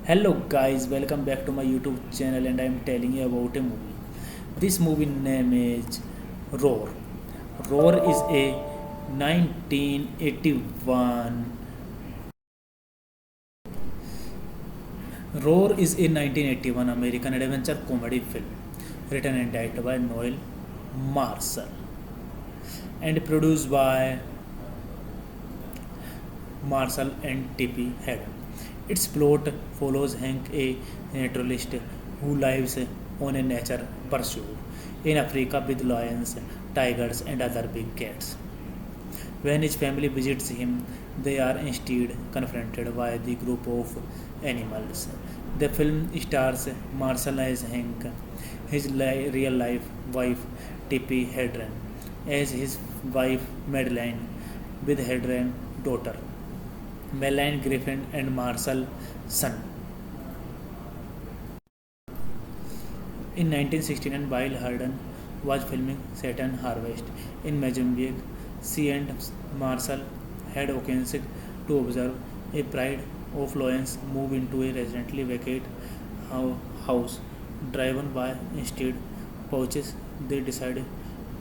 Hello guys, welcome back to my YouTube channel and I am telling you about a movie. This movie name is Roar. Roar is a 1981 Roar is a 1981 American adventure comedy film written and directed by Noel Marshall and produced by Marshall and T.P. Hayden. Its plot follows Hank, a naturalist who lives on a nature pursuit in Africa with lions, tigers, and other big cats. When his family visits him, they are instead confronted by the group of animals. The film stars Marshall as Hank, his real life wife Tippi Hedren, as his wife Madeline, with Hedren daughter Melanie Griffin and Marshall son. In 1969, while Harden was filming Saturn Harvest in Mozambique, she and Marshall had occasion to observe a pride of lions move into a recently vacated house. Driven by instead pouches, they decided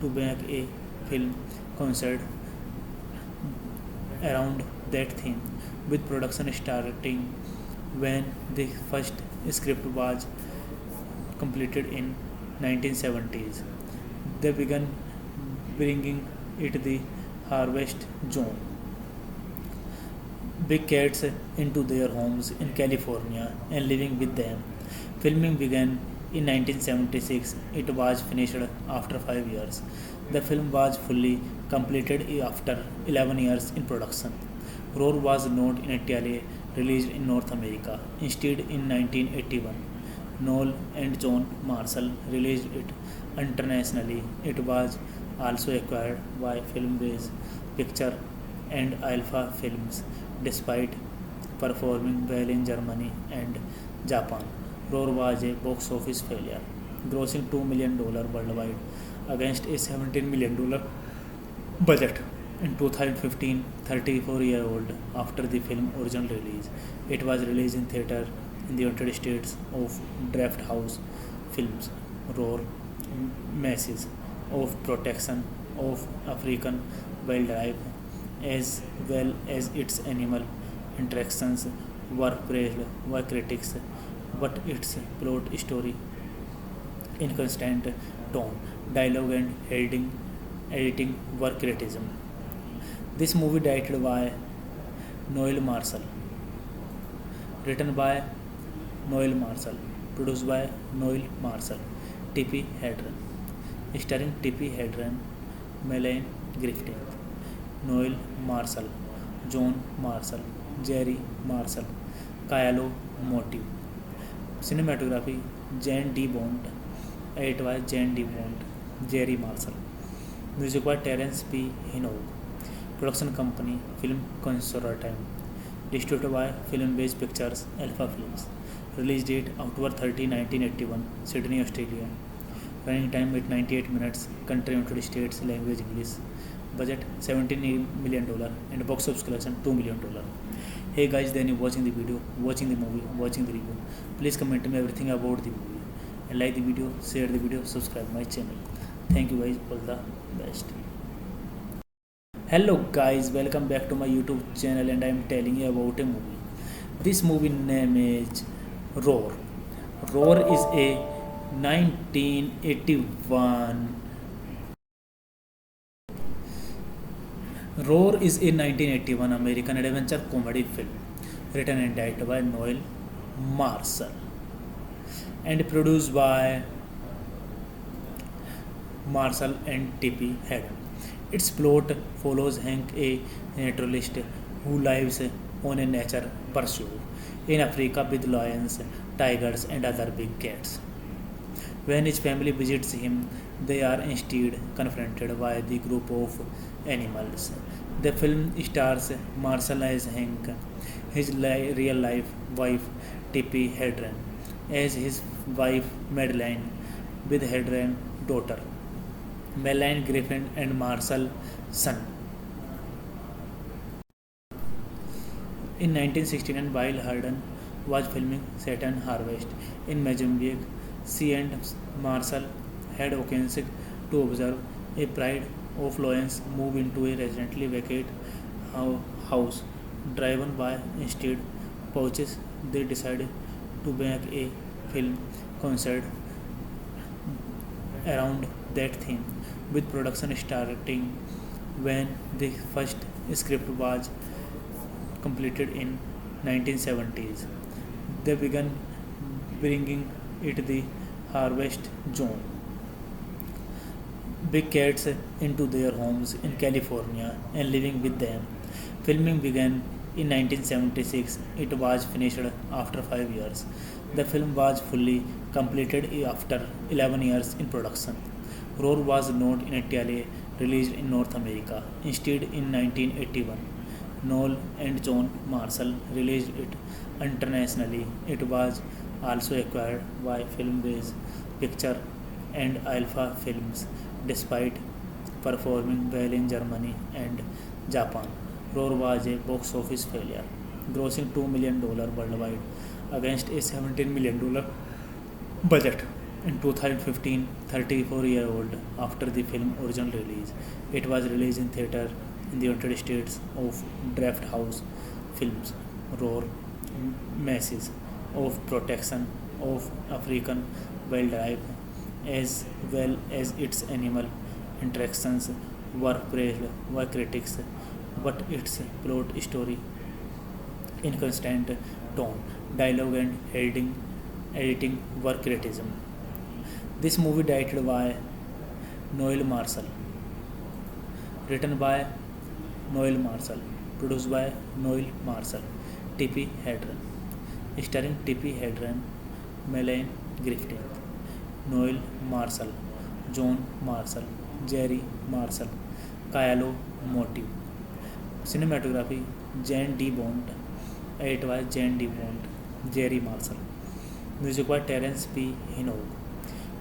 to make a film concert around that theme, with production starting when the first script was completed in 1970s. They began bringing it the harvest zone big cats into their homes in California and living with them. Filming began in 1976. It was finished after 5 years. The film was fully completed after 11 years in production. Roar was not initially released in North America. Instead, in 1981, Noel and John Marshall released it internationally. It was also acquired by Filmbase Picture and Alpha Films, despite performing well in Germany and Japan. Roar was a box office failure, grossing $2 million worldwide against a $17 million budget. In 2015, 34-year-old after the film's original release, it was released in theater in the United States of Draft House Films. Roar message of protection of African wildlife as well as its animal interactions were praised by critics, but its plot story inconstant tone, dialogue, and editing were criticism. This movie directed by Noel Marshall, written by Noel Marshall, produced by Noel Marshall, Tippi Hedren, starring Tippi Hedren, Melanie Griffith, Noel Marshall, John Marshall, Jerry Marshall, Kylo Motive. Cinematography Jane D. Bond, edited by Jane D. Bond, Jerry Marshall. Music by Terence P. Hinog. Production company Film Consortium. Distributed by Film Base Pictures, Alpha Films. Release date October 30, 1981, Sydney, Australia. Running time 98 minutes. Country United States. Language English. Budget $17 million and box office collection $2 million. Hey guys, then you watching the video, watching the movie, watching the review. Please comment me everything about the movie and like the video, share the video, subscribe my channel. Thank you guys, all the best. Hello guys, welcome back to my YouTube channel and I am telling you about a movie. This movie name is Roar. Roar is a 1981 Roar is a 1981 American adventure comedy film written and directed by Noel Marshall and produced by Marshall and Tippi Hedren. Its plot follows Hank, a naturalist who lives on a nature pursuit in Africa with lions, tigers, and other big cats. When his family visits him, they are instead confronted by the group of animals. The film stars Marshall as Hank, his real life wife Tippi Hedren as his wife Madeline, with Hedren daughter Melanie Griffin and Marshall son. In 1969, while Hedren was filming Saturn Harvest in Mozambique, she and Marshall had occasion to observe a pride of lions move into a recently vacated house. Driven by instead pouches, they decided to make a film concert around that theme, with production starting when the first script was completed in 1970s. They began bringing it the Harvest Zone big cats into their homes in California and living with them. Filming began in 1976. It was finished after 5 years. The film was fully completed after 11 years in production. Roar was not initially released in North America. Instead, in 1981, Noel and John Marshall released it internationally. It was also acquired by Filmbase Picture and Alpha Films. Despite performing well in Germany and Japan, Roar was a box office failure, grossing $2 million worldwide against a $17 million budget. In 2015, 34-year-old after the film's original release, it was released in theater in the United States of Draft House Films. Roar message of protection of African wildlife as well as its animal interactions were praised by critics, but its plot, story, inconstant tone, dialogue, and editing were criticism. This movie directed by Noel Marshall, written by Noel Marshall, produced by Noel Marshall, Tippi Hedren, starring Tippi Hedren, Melanie Griffith, Noel Marshall, John Marshall, Jerry Marshall, Kylo Motive. Cinematography Jane D. Bond, edited by Jane D. Bond, Jerry Marshall. Music by Terence P. Hinog.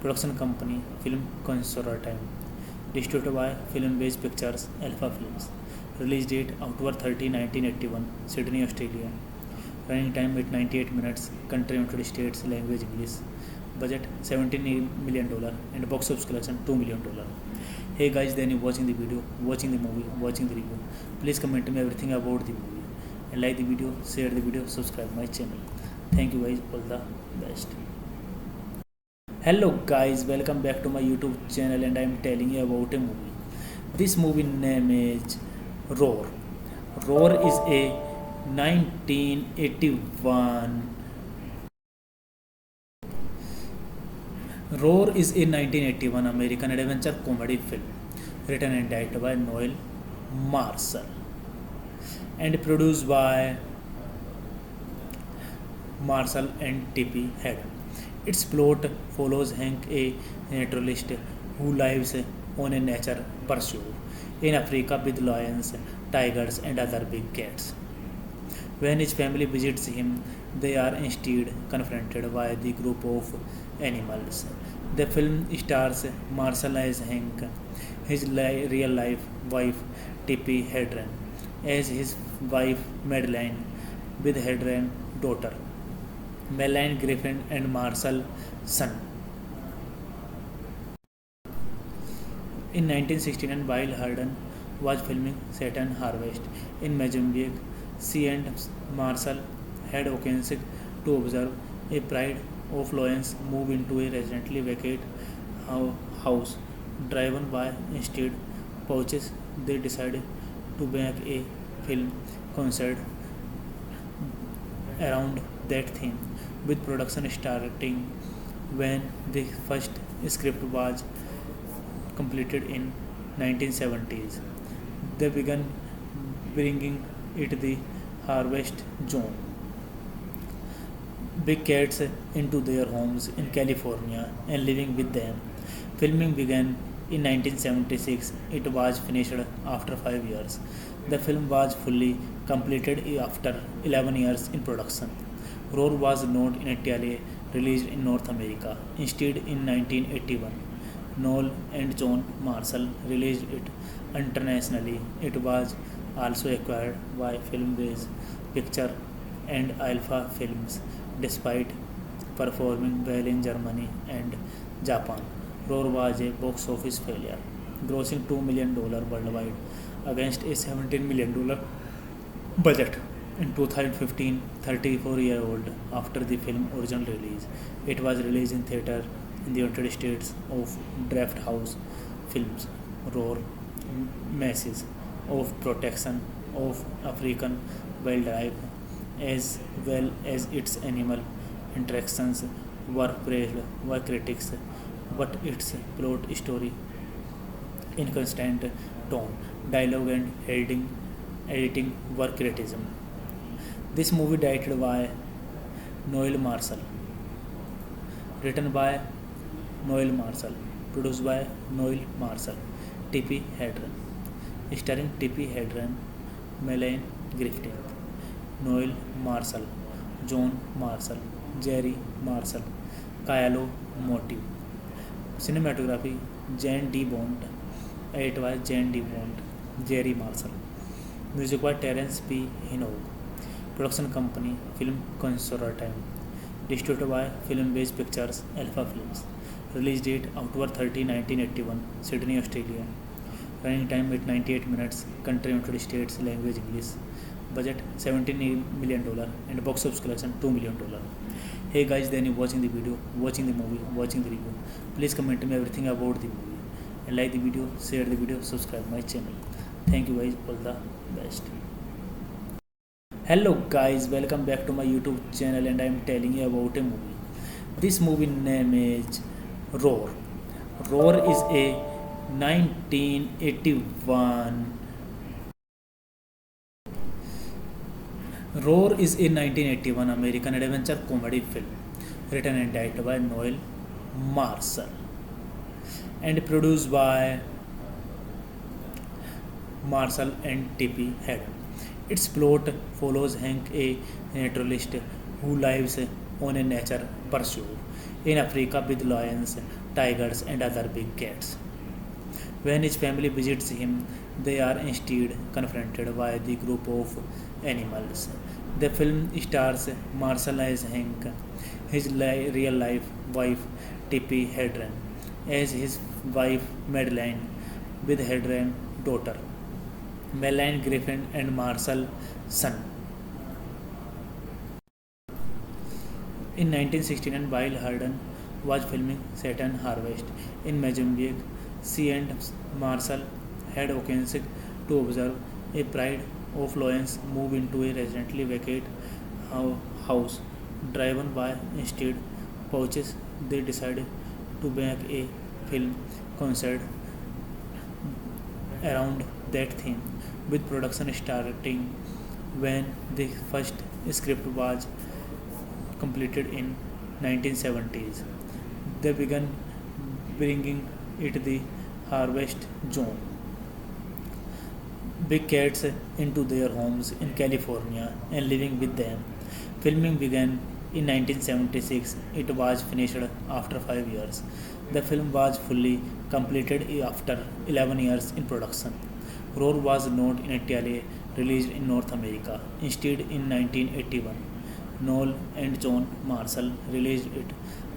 Production company Film Consortium. Distributed by Film Base Pictures, Alpha Films. Release date October 30, 1981, Sydney, Australia. Running time 98 minutes. Country United States. Language English. Budget $17 million and box office collection $2 million. Hey guys, then you watching the video, watching the movie, watching the review. Please comment me everything about the movie and like the video, share the video, subscribe my channel. Thank you guys, all the best. Hello guys, welcome back to my YouTube channel and I am telling you about a movie. This movie name is Roar. Roar is a 1981 Roar is a 1981 American adventure comedy film written and directed by Noel Marshall and produced by Marshall and T.P. Hayden. Its plot follows Hank, a naturalist who lives on a nature pursuit in Africa with lions, tigers, and other big cats. When his family visits him, they are instead confronted by the group of animals. The film stars Marshall as Hank, his real life wife Tippi Hedren, as his wife Madeline, with Hedren daughter Madeline Griffin and Marshall son. In 1969, while Harden was filming Saturn Harvest in Mozambique, she and Marshall had occasion to observe a pride of lions move into a recently vacated house. Driven by instead pouches, they decided to make a film concert around that theme, with production starting when the first script was completed in 1970s. They began bringing it the harvest zone. Big cats into their homes in California and living with them. Filming began in 1976. It was finished after 5 years. The film was fully completed after 11 years in production. Roar was not initially released in North America. Instead, in 1981, Noel and John Marshall released it internationally. It was also acquired by Filmbase Picture and Alpha Films, despite performing well in Germany and Japan. Roar was a box office failure, grossing $2 million worldwide against a $17 million budget. In 2015, 34-year-old after the film's original release, it was released in theater in the United States of Draft House Films. Roar masses of protection of African wildlife as well as its animal interactions were praised by critics, but its plot, story, inconsistent tone, dialogue, and editing were criticism. This movie directed by Noel Marshall, written by Noel Marshall, produced by Noel Marshall, Tippi Hedren, starring Tippi Hedren, Melanie Griffith, Noel Marshall, John Marshall, Jerry Marshall, Kylo Motive. Cinematography Jane D. Bond, it was Jane D. Bond, Jerry Marshall. Music by Terence P. Hinog. Production company Film Consortium. Distributed by Filmbase Pictures, Alpha Films. Release date October 30, 1981, Sydney, Australia. Running time at 98 minutes. Country United States. Language English. Budget $17 million and box office collection $2 million. Hey guys, then you watching the video, watching the movie, watching the review. Please comment me everything about the movie and like the video, share the video, subscribe my channel. Thank you guys, all the best. Hello guys, welcome back to my YouTube channel and I am telling you about a movie. This movie name is Roar. Roar is a 1981 Roar is a 1981 American adventure comedy film written and directed by Noel Marshall and produced by Marshall and T.P. Hayden. Its plot follows Hank, a naturalist who lives on a nature pursuit in Africa with lions, tigers, and other big cats. When his family visits him, they are instead confronted by the group of animals. The film stars Marshall as Hank, his real life wife Tippi Hedren, as his wife Madeline, with Hedren daughter Madeline Griffin and Marshall son. In 1969, while Harden was filming Saturn Harvest in Mozambique. She and Marshall had occasion to observe a pride of lions move into a recently vacated house. Driven by instead pouches, they decided to make a film concert around that theme, with production starting when the first script was completed in 1970s. They began bringing it the harvest zone. Big cats into their homes in California and living with them. Filming began in 1976. It was finished after 5 years. The film was fully completed after 11 years in production. Roar was not initially released in North America. Instead, in 1981, Noel and John Marshall released it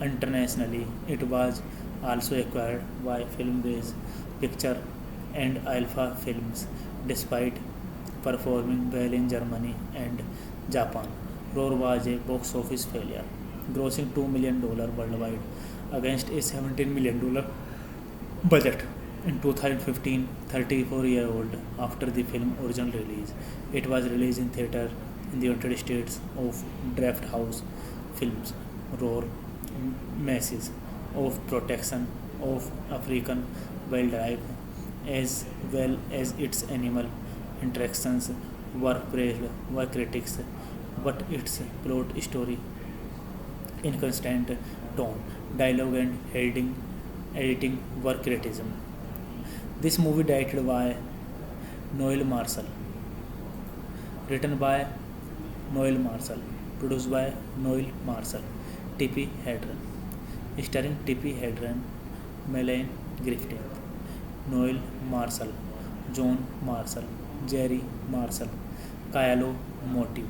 internationally. It was also acquired by Filmbase Picture and Alpha Films, despite performing well in Germany and Japan. Roar was a box office failure, grossing $2 million worldwide against a $17 million budget. In 2015, 34-year-old after the film's original release, it was released in theater in the United States of Draft House Films. Roar message of protection of African wildlife as well as its animal interactions were praised by critics, but its plot story, inconsistent tone, dialogue, and editing were criticism. This movie directed by Noel Marshall, written by Noel Marshall, produced by Noel Marshall, Tippi Hedren, starring Tippi Hedren, Melanie Griffith, Noel Marshall, John Marshall, Jerry Marshall, Kylo Motive.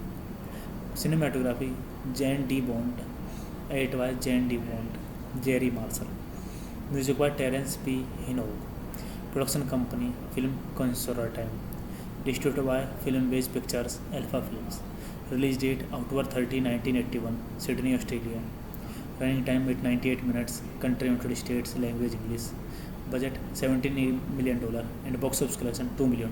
Cinematography Jane D. Bond, edit by Jane D. Bond, Jerry Marshall. Music by Terence P. Hinog. Production company Film Consortium. Distributed by Filmbase Pictures, Alpha Films. Release date October 30, 1981, Sydney, Australia. Running time at 98 minutes. Country United States. Language English. Budget $17 million and box office collection $2 million.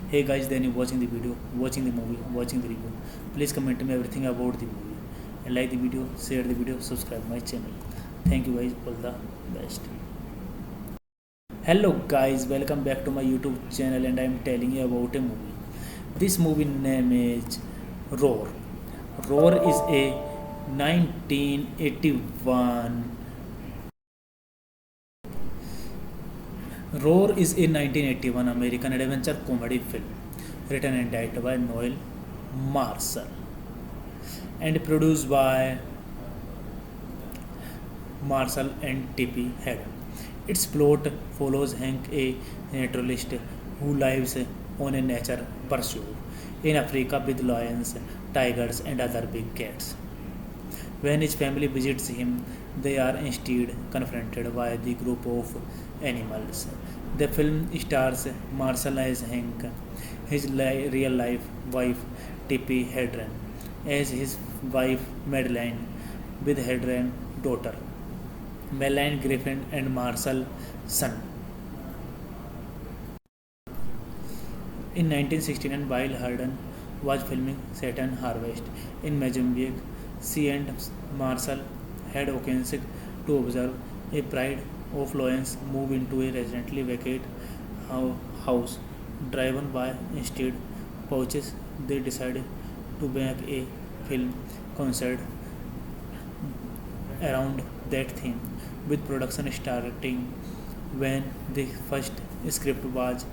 Hey guys, then you watching the video, watching the movie, watching the review. Please comment me everything about the movie and like the video, share the video, subscribe my channel. Thank you guys, all the best. Hello guys, welcome back to my YouTube channel and I am telling you about a movie. This movie name is Roar. Roar is a 1981 Roar is a 1981 American adventure comedy film written and directed by Noel Marshall and produced by Marshall and Tippi Hedren. Its plot follows Hank, a naturalist who lives on a nature pursuit in Africa with lions, tigers, and other big cats. When his family visits him, they are instead confronted by the group of animals. The film stars Marshall as Hank, his real-life wife Tippi Hedren as his wife Madeline, with Hedren daughter Melanie Griffin and Marshall son. In 1969, while Hedren was filming Saturn Harvest in Mozambique, she and Marshall had occasion to observe a pride of lions move into a recently vacated house. Driven by instead pouches, they decided to make a film concert around that theme, with production starting when the first script was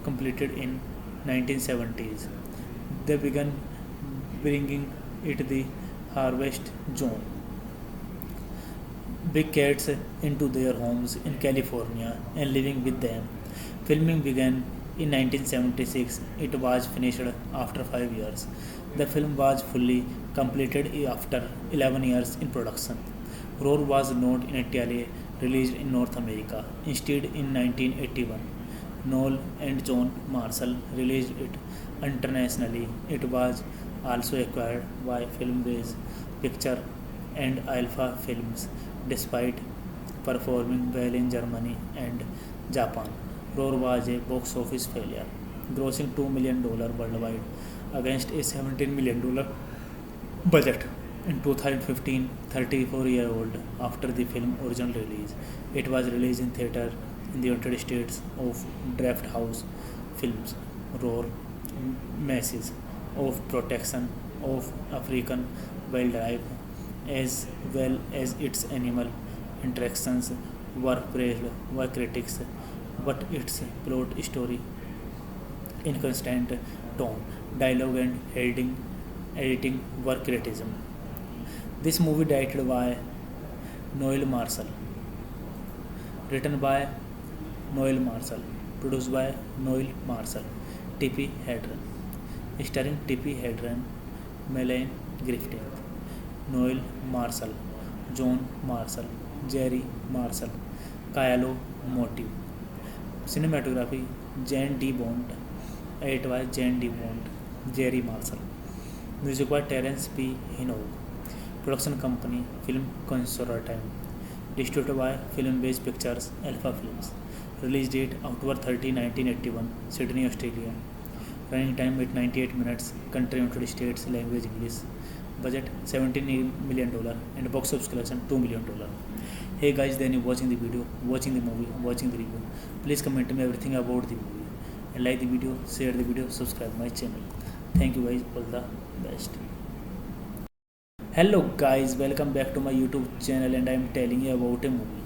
completed in 1970s. They began bringing it the harvest zone. Big cats into their homes in California and living with them. Filming began in 1976. It was finished after 5 years. The film was fully completed after 11 years in production. Roar was not initially released in North America. Instead, in 1981, Noel and John Marshall released it internationally. It was also acquired by Filmbase Picture and Alpha Films, despite performing well in Germany and Japan. Roar was a box office failure, grossing $2 million worldwide against a $17 million budget. In 2015, 34-year-old after the film's original release, it was released in theater in the United States of Draft House Films, Roar Masses of Protection of African Wildlife, as well as its animal interactions, were praised by critics, but its plot story, inconsistent tone, dialogue, and editing were criticism. This movie directed by Noel Marshall, written by Noel Marshall, produced by Noel Marshall, Tippi Hedren, starring Tippi Hedren, Melanie Griffith, Noel Marshall, John Marshall, Jerry Marshall, Kylo Motive. Cinematography Jane D. Bond, edited by Jane D. Bond, Jerry Marshall. Music by Terence P. Hinog. Production company Film Consortium. Distributed by Film-Based Pictures, Alpha Films. Release date October 30, 1981, Sydney, Australia. Running time at 98 minutes. Country United States. Language English. Budget $17 million and box office collection $2 million. Hey guys, then you watching the video, watching the movie, watching the review. Please comment me everything about the movie and like the video, share the video, subscribe my channel. Thank you guys, all the best. Hello guys, welcome back to my YouTube channel, and I am telling you about a movie.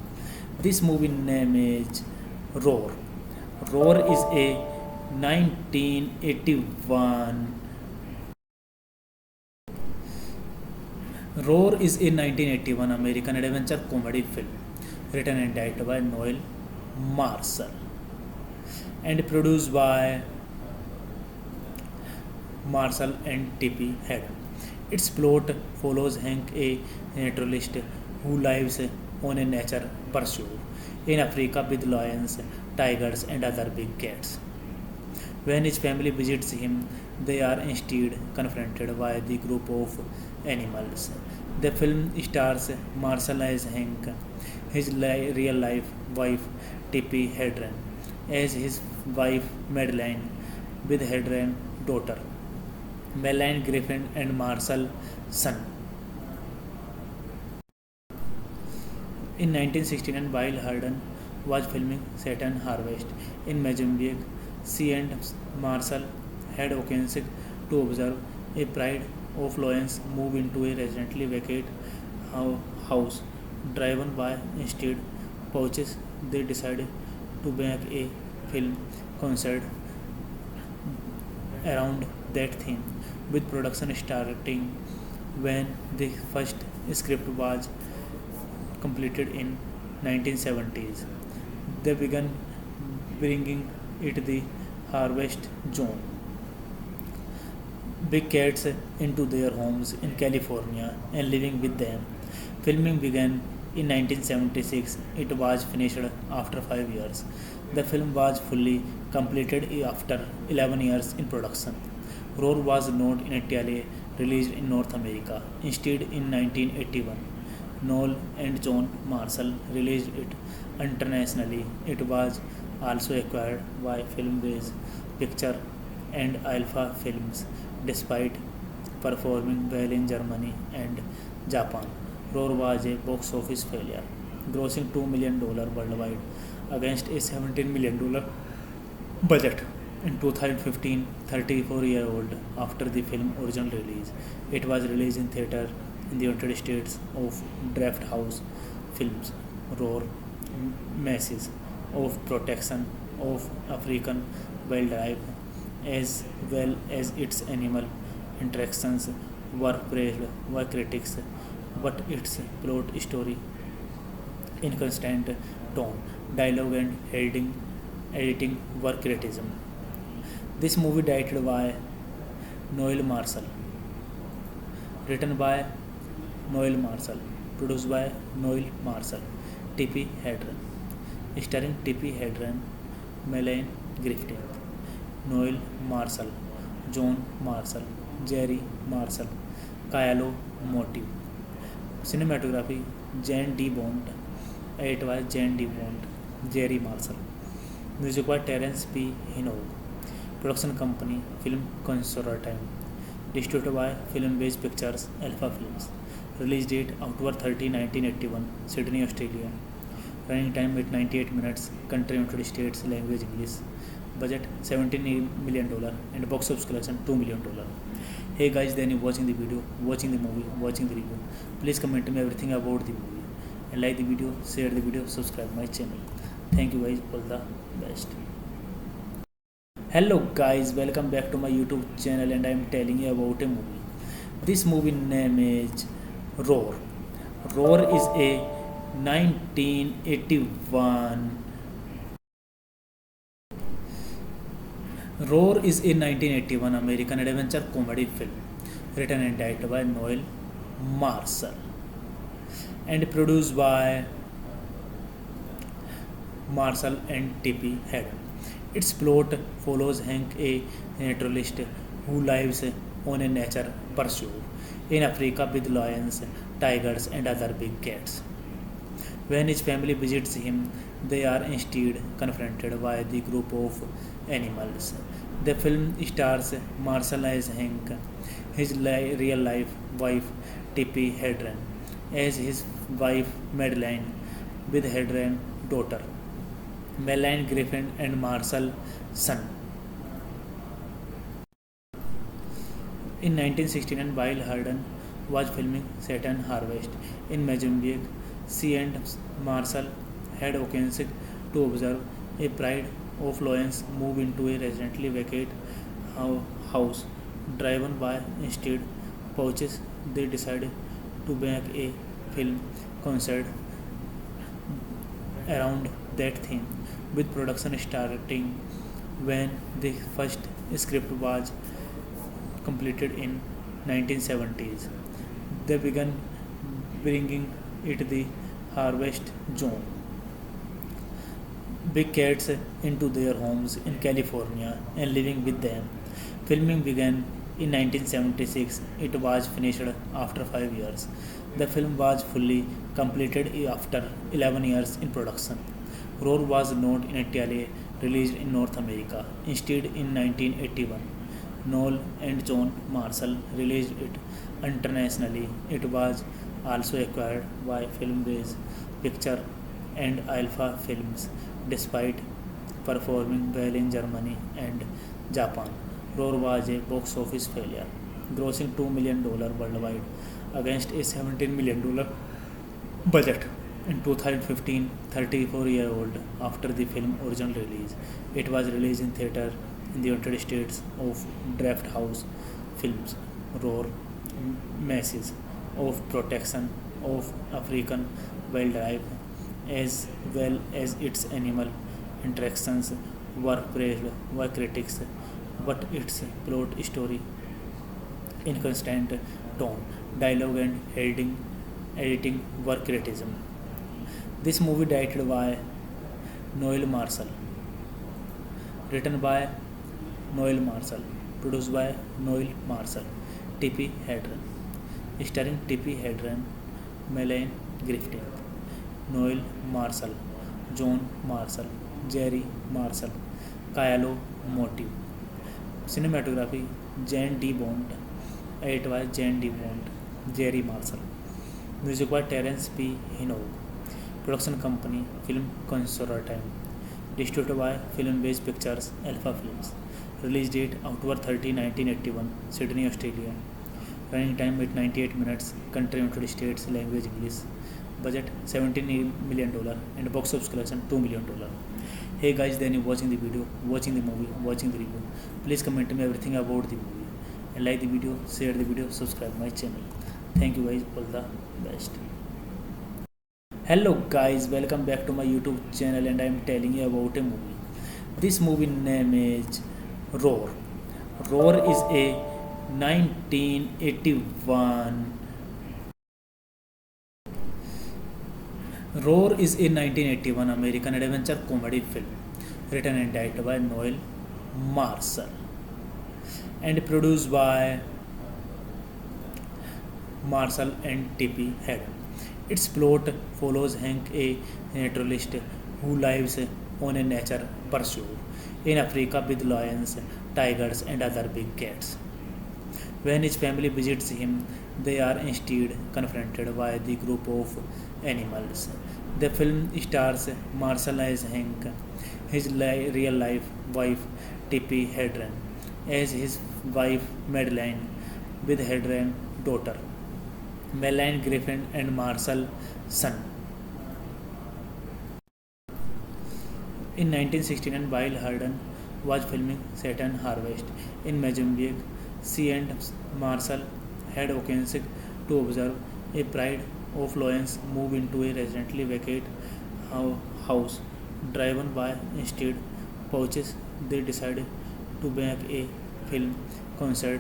This movie name is Roar. Roar is a 1981 Roar is a 1981 American adventure comedy film written and directed by Noel Marshall and produced by Marshall and Tippi Hedren. Its plot follows Hank, a naturalist who lives on a nature pursuit in Africa with lions, tigers, and other big cats. When his family visits him, they are instead confronted by the group of animals. The film stars Marshall as Hank, his real life wife Tippi Hedren as his wife Madeline, with Hedren daughter Melanie Griffin and Marshall son. In 1969, while Hedren was filming Saturn Harvest in Mozambique, she and Marshall had occasion to observe a pride of lions move into a recently vacated house. Driven by instead pouches, they decided to make a film concert around that theme, with production starting when the first script was completed in 1970s. They began bringing it the harvest zone big cats into their homes in California and living with them. Filming began in 1976. It was finished after 5 years. The film was fully completed after 11 years in production. Roar was not initially released in North America. Instead, in 1981, Noel and John Marshall released it internationally. It was also acquired by Film-Based Picture and Alpha Films, despite performing well in Germany and Japan. Roar was a box office failure, grossing $2 million worldwide against a $17 million budget. In 2015, 34-year-old after the film's original release, it was released in theater in the United States of Draft House Films, Roar Masses of Protection of African Wildlife, as well as its animal interactions, were praised by critics, but its plot story, inconsistent tone, dialogue, and editing were criticism. This movie directed by Noel Marshall, written by Noel Marshall, produced by Noel Marshall, Tippi Hedren, starring Tippi Hedren, Melanie Griffith, Noel Marshall, John Marshall, Jerry Marshall, Kylo Motive. Cinematography Jane D. Bond. It was Jane D. Bond, Jerry Marshall. Music by Terence P. Hinog. Production company Film Consortium. Distributed by Film Base Pictures, Alpha Films. Release date October 30, 1981, Sydney, Australia. Running time at 98 minutes. Country United States. Language English. Budget $17 million and box office collection $2 million. Hey guys, then you watching the video, watching the movie, watching the review. Please comment me everything about the movie and like the video, share the video, subscribe my channel. Thank you guys, all the best. Hello guys, welcome back to my YouTube channel and I am telling you about a movie. This movie name is Roar. Roar is a 1981 Roar is a 1981 American adventure comedy film written and directed by Noel Marshall and produced by Marshall and Tippi Hedren. Its plot follows Hank, a naturalist who lives on a nature pursuit in Africa with lions, tigers, and other big cats. When his family visits him, they are instead confronted by the group of animals. The film stars Marshall as Hank, his real life wife Tippi Hedren as his wife Madeline, with Hedren daughter Madeline Griffin and Marshall son. In 1969, while Hedren was filming Saturn Harvest in Mozambique, she and Marshall had occasion to observe a pride of lions move into a recently vacated house. Driven by instead pouches, they decided to make a film concept around that theme, with production starting when the first script was completed in 1970s. They began bringing it the Harvest Zone big cats into their homes in California and living with them. Filming began in 1976. It was finished after 5 years. The film was fully completed after 11 years in production. Roar was not initially released in North America. Instead, in 1981, Noel and John Marshall released it internationally. It was also acquired by Film Base Picture and Alpha Films. Despite performing well in Germany and Japan, Roar was a box office failure, grossing $2 million worldwide against a $17 million budget. In 2015, 34-year-old after the film's original release, it was released in theater in the United States of Draft House Films. Roar message of protection of African wildlife as well as its animal interactions were praised by critics, but its plot, story, inconsistent tone, dialogue, and editing were criticism. This movie directed by Noel Marshall, written by Noel Marshall, produced by Noel Marshall, Tippi Hedren, starring Tippi Hedren, Madeline Griffin, Noel Marshall, John Marshall, Jerry Marshall, Kylo Motive. Cinematography Jane D. Bond. It was Jane D. Bond, Jerry Marshall. Music by Terence P. Hinog. Production company Film Consortium. Distributed by Film Base Pictures, Alpha Films. Release date October 30, 1981, Sydney, Australia. Running time at 98 minutes. Country United States. Language English. Budget $17 million and box office collection $2 million. Hey guys, then you watching the video, watching the movie, watching the review. Please comment me everything about the movie and like the video, share the video, subscribe my channel. Thank you guys, all the best. Hello guys, welcome back to my YouTube channel and I am telling you about a movie. This movie name is Roar. Roar is a 1981 Roar is a 1981 American adventure comedy film written and directed by Noel Marshall and produced by Marshall and T.P. Haddon. Its plot follows Hank, a naturalist who lives on a nature pursuit in Africa with lions, tigers, and other big cats. When his family visits him, they are instead confronted by the group of animals. The film stars Marshall as Hank, his real life wife Tippi Hedren, as his wife Madeline, with Hedren daughter Madeline Griffin and Marshall son. In 1969, while Harden was filming Saturn Harvest in Mozambique, she and Marshall had occasion to observe a pride of lions move into a recently vacated house. Driven by instead pouches, they decided to make a film concert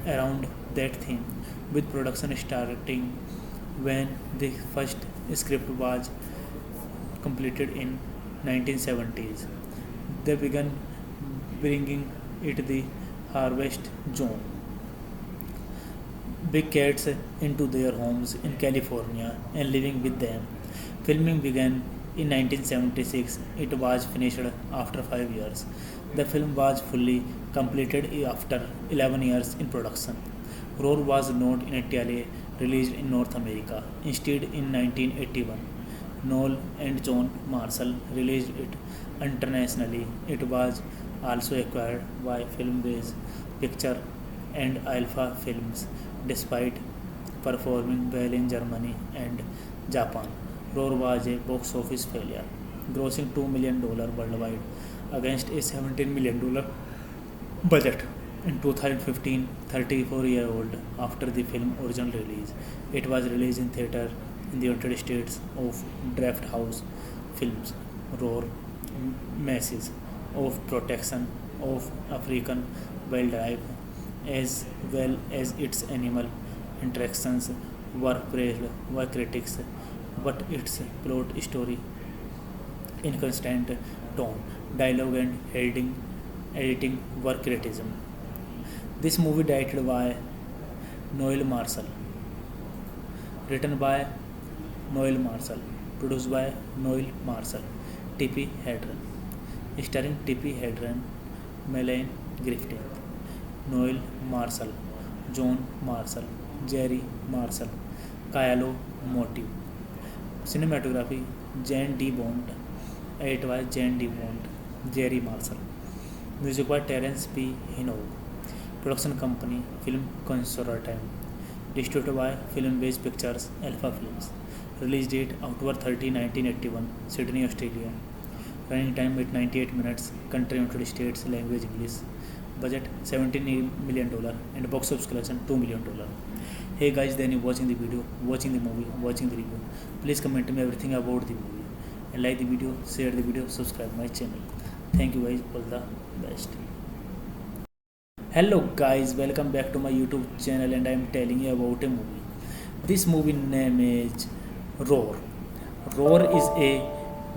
around that theme, with production starting when the first script was completed in 1970s. They began bringing it the harvest zone, big cats into their homes in California and living with them. Filming began in 1976. It was finished after 5 years. The film was fully completed after 11 years in production. Roar was not initially released in North America. Instead, in 1981, Noel and John Marshall released it internationally. It was also acquired by Filmbase Picture and Alpha Films, despite performing well in Germany and Japan. Roar was a box office failure, grossing $2 million worldwide against a $17 million budget. In 2015, 34-year-old after the film's original release, it was released in theater in the United States of Draft House Films. Roar message of protection of African wildlife as well as its animal interactions were praised by critics, but its plot, story, inconsistent tone, dialogue, and editing were criticism. This movie directed by Noel Marshall, written by Noel Marshall, produced by Noel Marshall, Tippi Hedren, starring Tippi Hedren, Melanie Griffith, Noel Marshall, John Marshall, Jerry Marshall, Kylo Motive. Cinematography Jane D. Bond, edit by Jane D. Bond, Jerry Marshall. Music by Terence P. Hinogue. Production company Film Consortium. Distributed by Filmbase Pictures, Alpha Films. Release date October 30, 1981, Sydney, Australia. Running time at 98 minutes. Country United States. Language English. Budget $17 million and box office collection $2 million. Hey guys, then you watching the video, watching the movie, watching the review. Please comment me everything about the movie and like the video, share the video, subscribe my channel. Thank you guys, all the best. Hello guys, welcome back to my YouTube channel and I am telling you about a movie. This movie name is Roar. Roar is a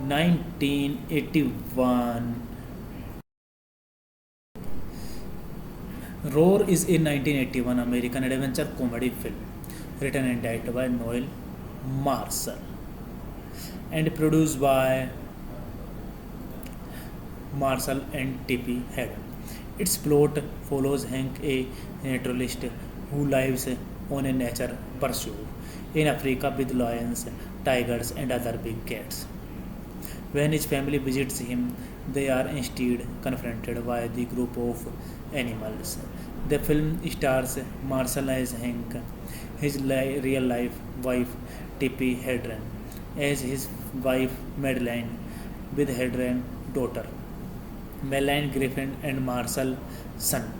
1981 Roar is a 1981 American adventure comedy film written and directed by Noel Marshall and produced by Marshall and Tippi Hedren. Its plot follows Hank, a naturalist who lives on a nature pursuit in Africa with lions, tigers, and other big cats. When his family visits him, they are instead confronted by the group of animals. The film stars Marshall as Hank, his real life wife Tippi Hedren, as his wife Madeline, with Hedren daughter Madeline Griffin and Marshall son.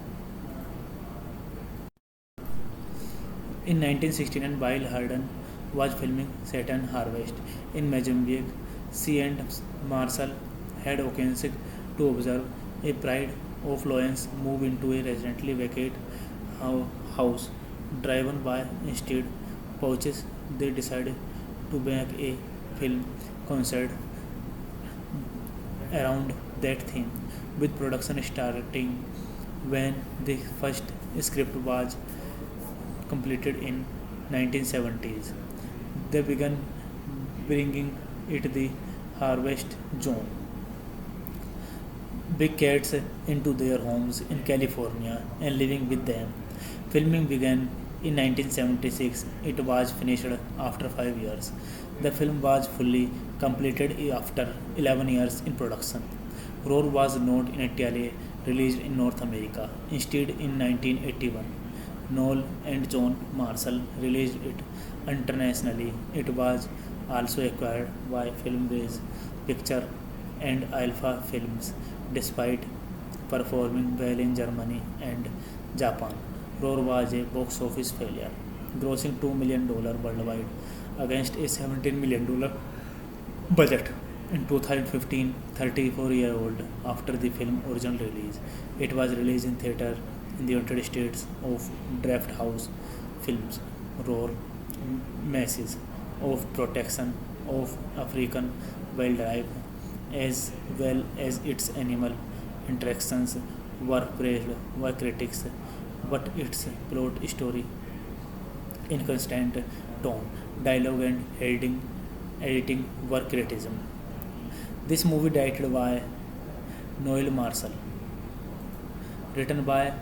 In 1969, while Harden was filming Saturn Harvest in Mozambique, she and Marshall had occasion to observe a pride of lions move into a recently vacated house. Driven by instead pouches, they decided to make a film concert around that theme, with production starting when the first script was completed in 1970s. They began bringing it the harvest zone. Big cats into their homes in California and living with them. Filming began in 1976. It was finished after 5 years. The film was fully completed after 11 years in production. Roar was not initially released in North America. Instead, in 1981, Noel and John Marshall released it internationally. It was also acquired by Filmbase Picture and Alpha Films, despite performing well in Germany and Japan. Roar was a box office failure, grossing $2 million worldwide against a $17 million budget. In 2015, 34-year-old after the film's original release, it was released in theater in the United States of Draft House Films. Roar masses of protection of African wildlife as well as its animal interactions were praised by critics, but its plot, story, inconsistent tone, dialogue, and editing were criticism. This movie directed by Noel Marshall, written by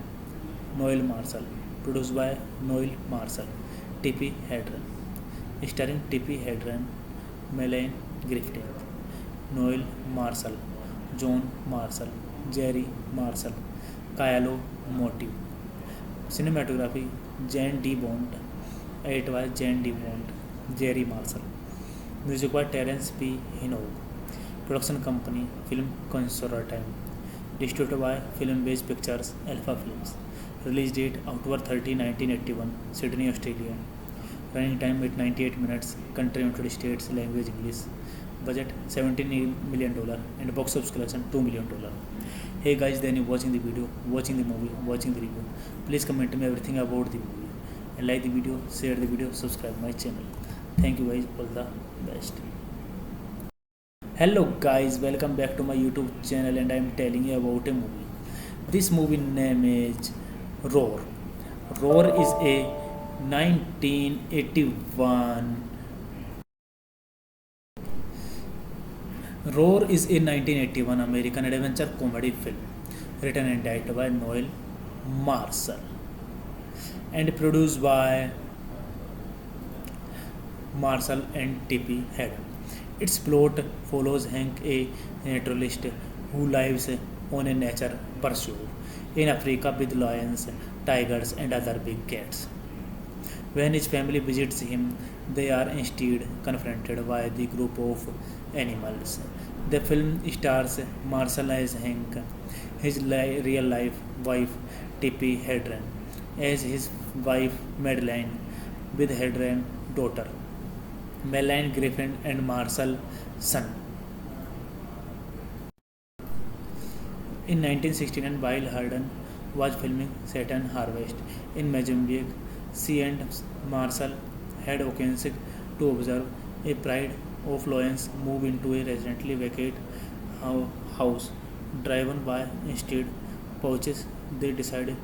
Noel Marshall, produced by Noel Marshall, Tippi Hedren, starring Tippi Hedren, Melanie Griffith, Noel Marshall, John Marshall, Jerry Marshall, Kylo Motive. Cinematography Jane D. Bond, edit by Jane D. Bond, Jerry Marshall. Music by Terence P. Hinog. Production company Film Consortium. Distributed by Filmbase Pictures, Alpha Films. Release date October 30, 1981, Sydney, Australia. Running time at 98 minutes. Country United States. Language English. Budget $17 million and box office collection $2 million. Hey guys, then you watching the video, watching the movie, watching the review. Please comment me everything about the movie and like the video, share the video, subscribe my channel. Thank you guys, all the best. Hello guys, welcome back to my YouTube channel and I am telling you about a movie. This movie name is Roar. Roar is a 1981 Roar is a 1981 American adventure comedy film written and directed by Noel Marshall and produced by Marshall and Tippi Hedren. Its plot follows Hank, a naturalist who lives on a nature pursuit in Africa with lions, tigers, and other big cats. When his family visits him, they are instead confronted by the group of animals. The film stars Marshall as Hank, his real-life wife Tippi Hedren as his wife Madeline, with Hedren daughter Melanie Griffin and Marshall son. In 1969, while Hedren was filming Saturn Harvest in Mozambique, she and Marshall had occasion to observe a pride of lions move into a recently vacated house. Driven by instead pouches, they decided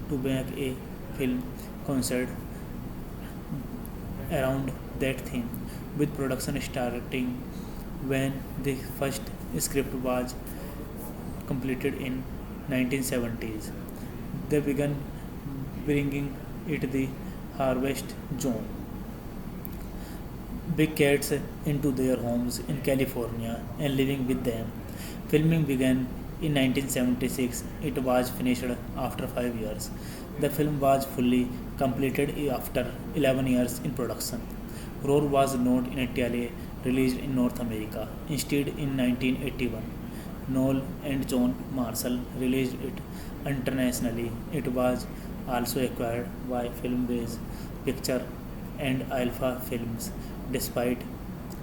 to make a film concept around that theme, with production starting when the first script was completed in 1970s. They began bringing it the harvest zone. Big cats into their homes in California and living with them. Filming began in 1976. It was finished after 5 years. The film was fully completed after 11 years in production. Roar was not initially released in North America. Instead, in 1981, Noel and John Marshall released it internationally. It was also acquired by Filmbase Picture and Alpha Films, despite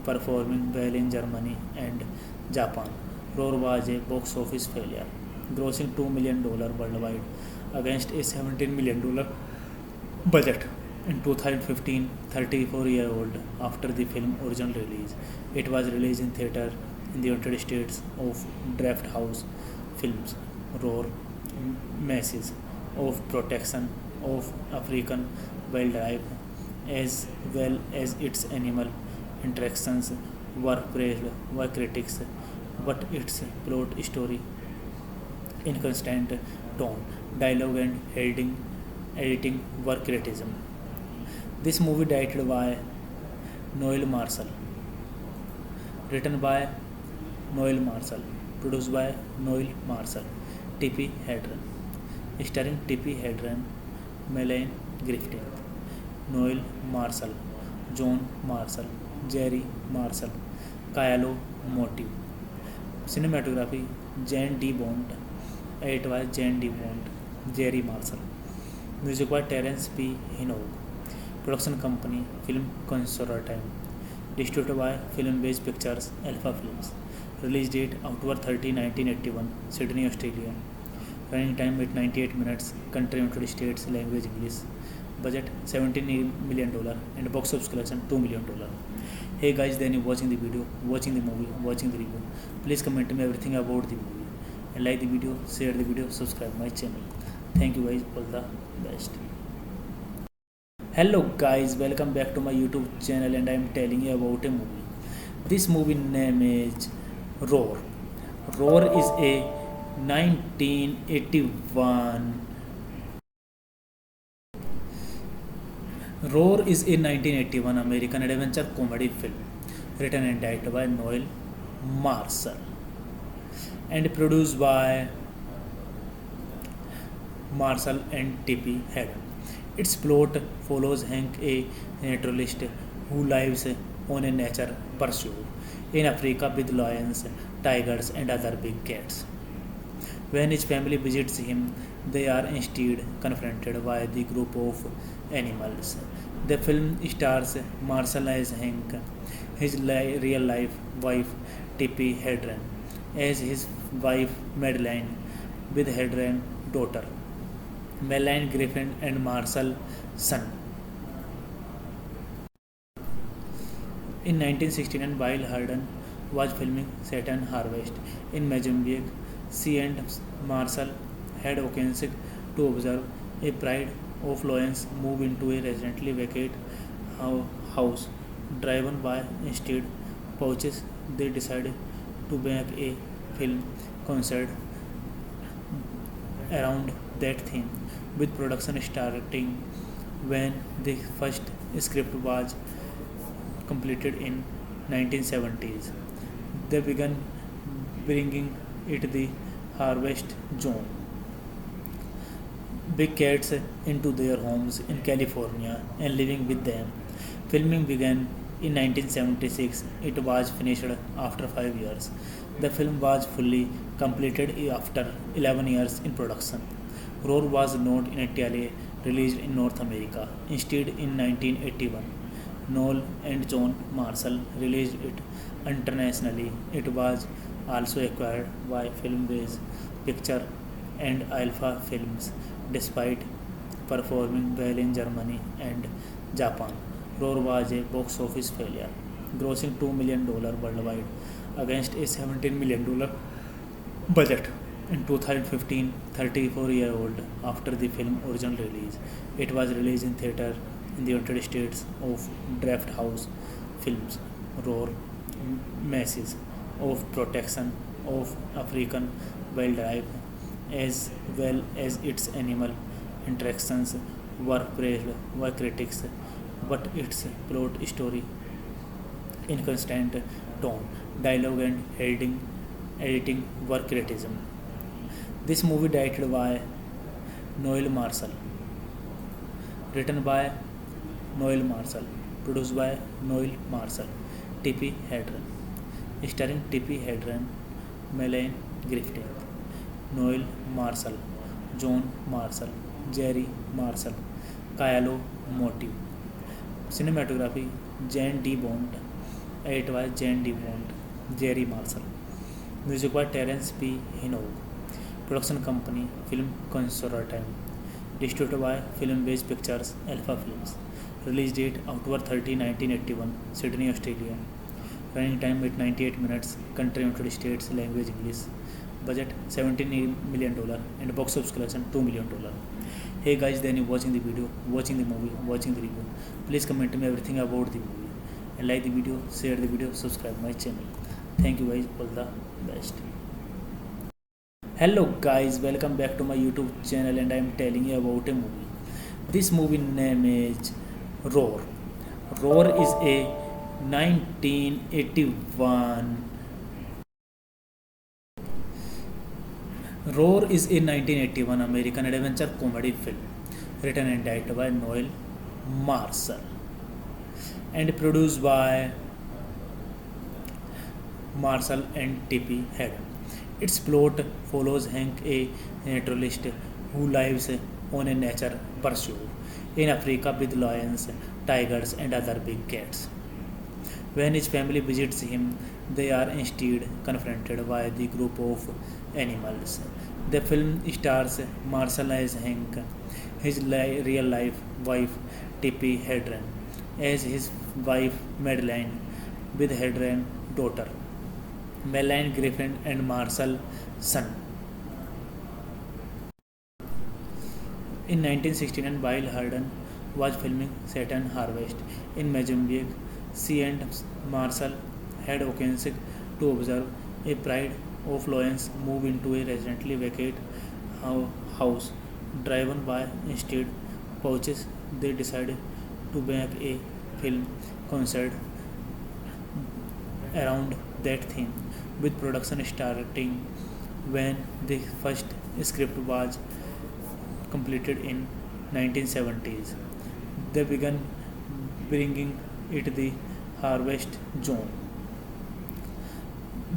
performing well in Germany and Japan. Roar was a box office failure, grossing $2 million worldwide against a $17 million budget. In 2015, 34-year-old after the film's original release, it was released in theater in the United States of Draft House Films. Roar masses of protection of African wildlife as well as its animal interactions were praised by critics, but its plot story, inconstant tone, dialogue, and editing were criticism. This movie directed by Noel Marshall, written by Noel Marshall, produced by Noel Marshall, Tippi Hedren, starring Tippi Hedren, Melanie Griffith, Noel Marshall, John Marshall, Jerry Marshall, Kylo Motive. Cinematography Jane D. Bond, edited by Jane D. Bond, Jerry Marshall. Music by Terence P. Hinog. Production company Film Consortium. Distributed by Film-Based Pictures Alpha Films. Release date October 30, 1981, Sydney, Australia. Running time at 98 minutes. Country United States. Language English. Budget $17 million and box office collection $2 million. Hey guys, then you watching the video, watching the movie, watching the review. Please comment me everything about the movie and like the video, share the video, subscribe my channel. Thank you guys, all the best. Hello guys, welcome back to my YouTube channel and I am telling you about a movie. This movie name is Roar. Roar is a 1981 Roar is a 1981 American adventure comedy film written and directed by Noel Marshall and produced by Marshall and Tippi Hedren. Its plot follows Hank, a naturalist who lives on a nature pursuit in Africa with lions, tigers, and other big cats. When his family visits him, they are instead confronted by the group of animals. The film stars Marshall as Hank, his real life wife Tippi Hedren as his wife Madeline, with Hedren daughter Melanie Griffin and Marshall son. In 1969, while Hedren was filming Saturn Harvest in Mozambique, she and Marshall had occasion to observe a pride of lions move into a recently vacated house. Driven by instead pouches, they decided to make a film concert around that theme, with production starting when the first script was completed in 1970s. They began bringing it the harvest zone. Big cats into their homes in California and living with them. Filming began in 1976. It was finished after 5 years. The film was fully completed after 11 years in production. Roar was not initially released in North America. Instead, in 1981, Noel and John Marshall released it internationally. It was also acquired by Film-Based Picture and Alpha Films, despite performing well in Germany and Japan. Roar was a box office failure, grossing $2 million worldwide against a $17 million budget. In 2015, 34-year-old after the film's original release, it was released in theater in the United States of Draft House Films. Roar message of protection of African wildlife as well as its animal interactions were praised by critics, but its plot story, inconstant tone, dialogue, and editing were criticism. This movie directed by Noel Marshall, written by Noel Marshall, produced by Noel Marshall, Tippi Hedren, starring Tippi Hedren, Melanie Griffith, Noel Marshall, John Marshall, Jerry Marshall, Kylo Motive. Cinematography Jane D. Bond, edited by Jane D. Bond, Jerry Marshall. Music by Terence P. Hinog. Production company Film Consortium. Distributed by Film-Based Pictures Alpha Films. Release date October 30, 1981, Sydney, Australia. Running time at 98 minutes. Country United States. Language English. Budget $17 million and box office collection $2 million. Hey guys, then you watching the video, watching the movie, watching the review. Please comment me everything about the movie and like the video, share the video, subscribe my channel. Thank you guys, all the best. Hello guys, welcome back to my YouTube channel and I am telling you about a movie. This movie name is Roar. Roar is a 1981 Roar is a 1981 American adventure comedy film written and directed by Noel Marshall and produced by Marshall and Tippi Hedren. Its plot follows Hank, a naturalist who lives on a nature pursuit in Africa with lions, tigers, and other big cats. When his family visits him, they are instead confronted by the group of animals. The film stars Marshall as Hank, his real life wife Tippi Hedren, as his wife Madeline, with Hedren daughter Madeline Griffin and Marshall son. In 1969, while Hedren was filming Saturn Harvest in Mozambique, she and Marshall had occasion to observe a pride of lions move into a recently vacated house. Driven by instead pouches, they decided to make a film concert around that theme, with production starting when the first script was completed in 1970s. They began bringing it the harvest zone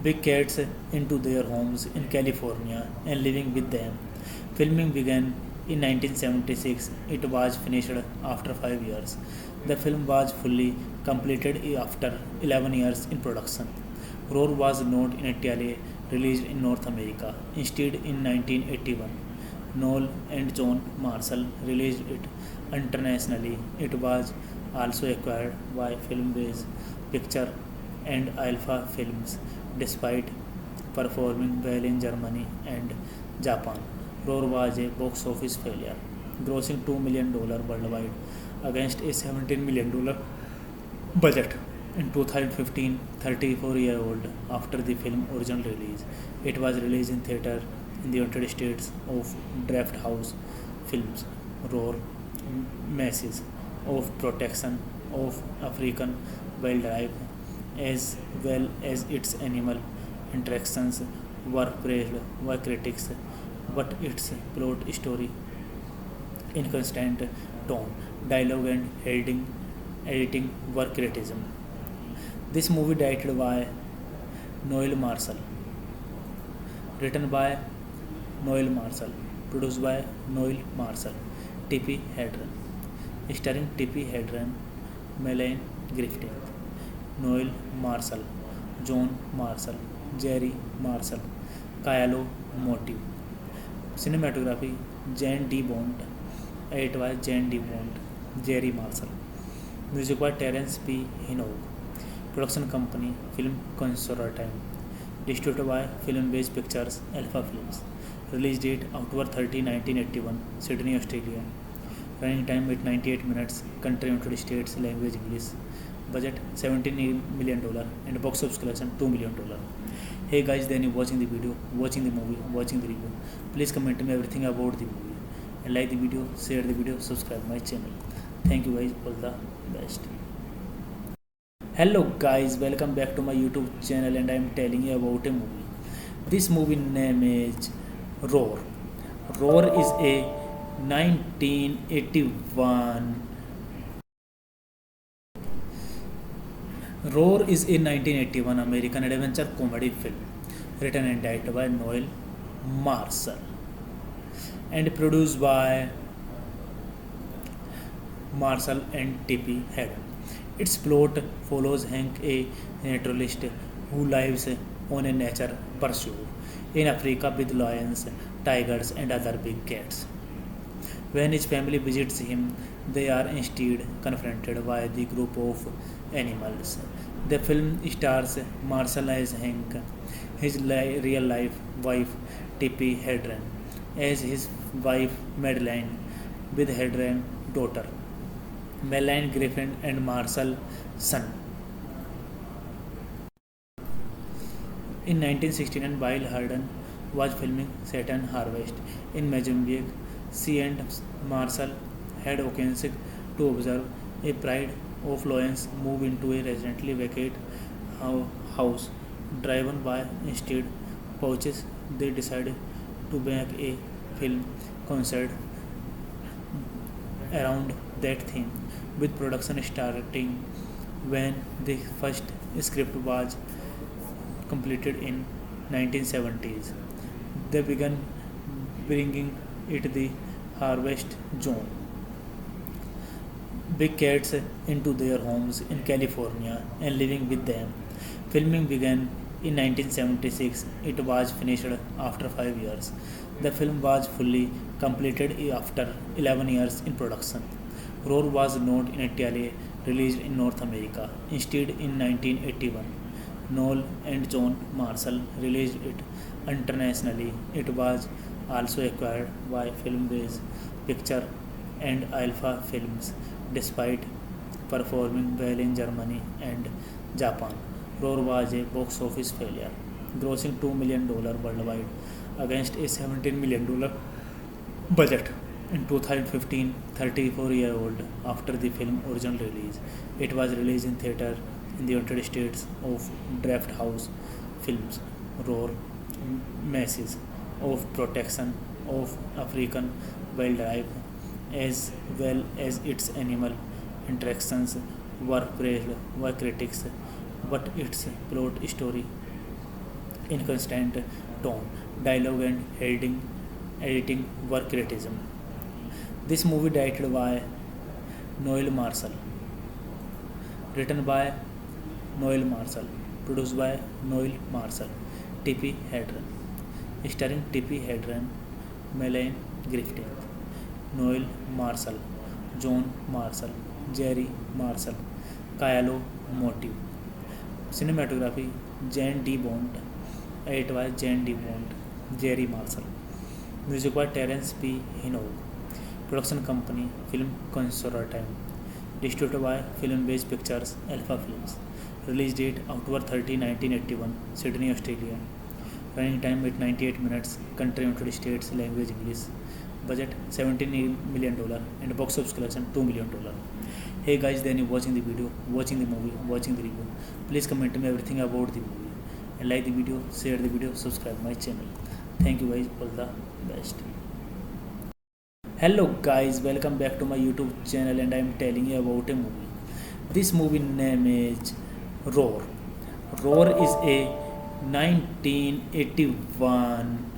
big cats into their homes in California and living with them. Filming began in 1976. It was finished after 5 years. The film was fully completed after 11 years in production. Roar was not initially released in North America. Instead, in 1981, Noel and John Marshall released it internationally. It was also acquired by Filmbase Picture and Alpha Films, despite performing well in Germany and Japan. Roar was a box office failure, grossing $2 million worldwide against a $17 million budget. In 2015, 34-year-old after the film's original release, it was released in theater in the United States of Draft House Films. Roar message of protection of African wildlife as well as its animal interactions were praised by critics, but its plot, story, inconsistent tone, dialogue, and editing were criticism. This movie directed by Noel Marshall, written by Noel Marshall, produced by Noel Marshall, Tippi Hedren, starring Tippi Hedren, Madeline Griffin, Noel Marshall, John Marshall, Jerry Marshall, Kylo Motive. Cinematography Jane D. Bond, edit by Jane D. Bond, Jerry Marshall. Music by Terence P. Hinog. Production company Film Consortium. Distributed by Filmbase Pictures, Alpha Films. Release date October 30, 1981, Sydney, Australia. Running time at 98 minutes. Country United States. Language English. Budget $17 million and box office collection $2 million. Hey guys, then you watching the video, watching the movie, watching the review. Please comment me everything about the movie and like the video, share the video, subscribe my channel. Thank you guys, all the best. Hello guys, welcome back to my YouTube channel and I am telling you about a movie. This movie name is Roar. Roar is a 1981 Roar is a 1981 American adventure comedy film written and directed by Noel Marshall and produced by Marshall and Tippi Hedren. Its plot follows Hank, a naturalist who lives on a nature pursuit in Africa with lions, tigers, and other big cats. When his family visits him, they are instead confronted by the group of animals. The film stars Marshall as Hank, his real life wife Tippi Hedren, as his wife Madeline, with Hadrian daughter, Melanie Griffin and Marshall son. In 1969, while Harden was filming Saturn Harvest in Mozambique, she and Marshall had occasion to observe a pride of lions move into a recently vacated house. Driven by instead pouches, they decided to make a film concert around that theme, with production starting when the first script was completed in 1970s. They began bringing it the harvest zone big cats into their homes in California and living with them. Filming began in 1976. It was finished after 5 years. The film was fully completed after 11 years in production. Roar was not initially released in North America. Instead, in 1981, Noel and John Marshall released it internationally. It was also acquired by Filmbase Picture and Alpha Films, despite performing well in Germany and Japan. Roar was a box office failure, grossing $2 million worldwide against a $17 million budget. In 2015, 34-year-old after the film's original release, it was released in theater in the United States of Draft House Films. Roar message of protection of African wildlife as well as its animal interactions were praised by critics, but its plot story, inconsistent tone, dialogue, and editing were criticism. This movie directed by Noel Marshall, written by Noel Marshall, produced by Noel Marshall, Tippi Hedren, starring Tippi Hedren, Melanie Griffith, Noel Marshall, John Marshall, Jerry Marshall, Kylo Motive. Cinematography Jane D. Bond, edited by Jane D. Bond, Jerry Marshall. Music by Terence P. Hinog. Production company Film Consortium. Distributed by Filmbase Pictures, Alpha Films. Release date October 30, 1981, Sydney, Australia. Running time at 98 minutes. Country United States. Language English. Budget $17 million and box office collection $2 million. Hey guys, then you watching the video, watching the movie, watching the review. Please comment me everything about the movie and like the video, share the video, subscribe my channel. Thank you guys, all the best. Hello guys, welcome back to my YouTube channel and I am telling you about a movie. This movie name is Roar. Roar is a 1981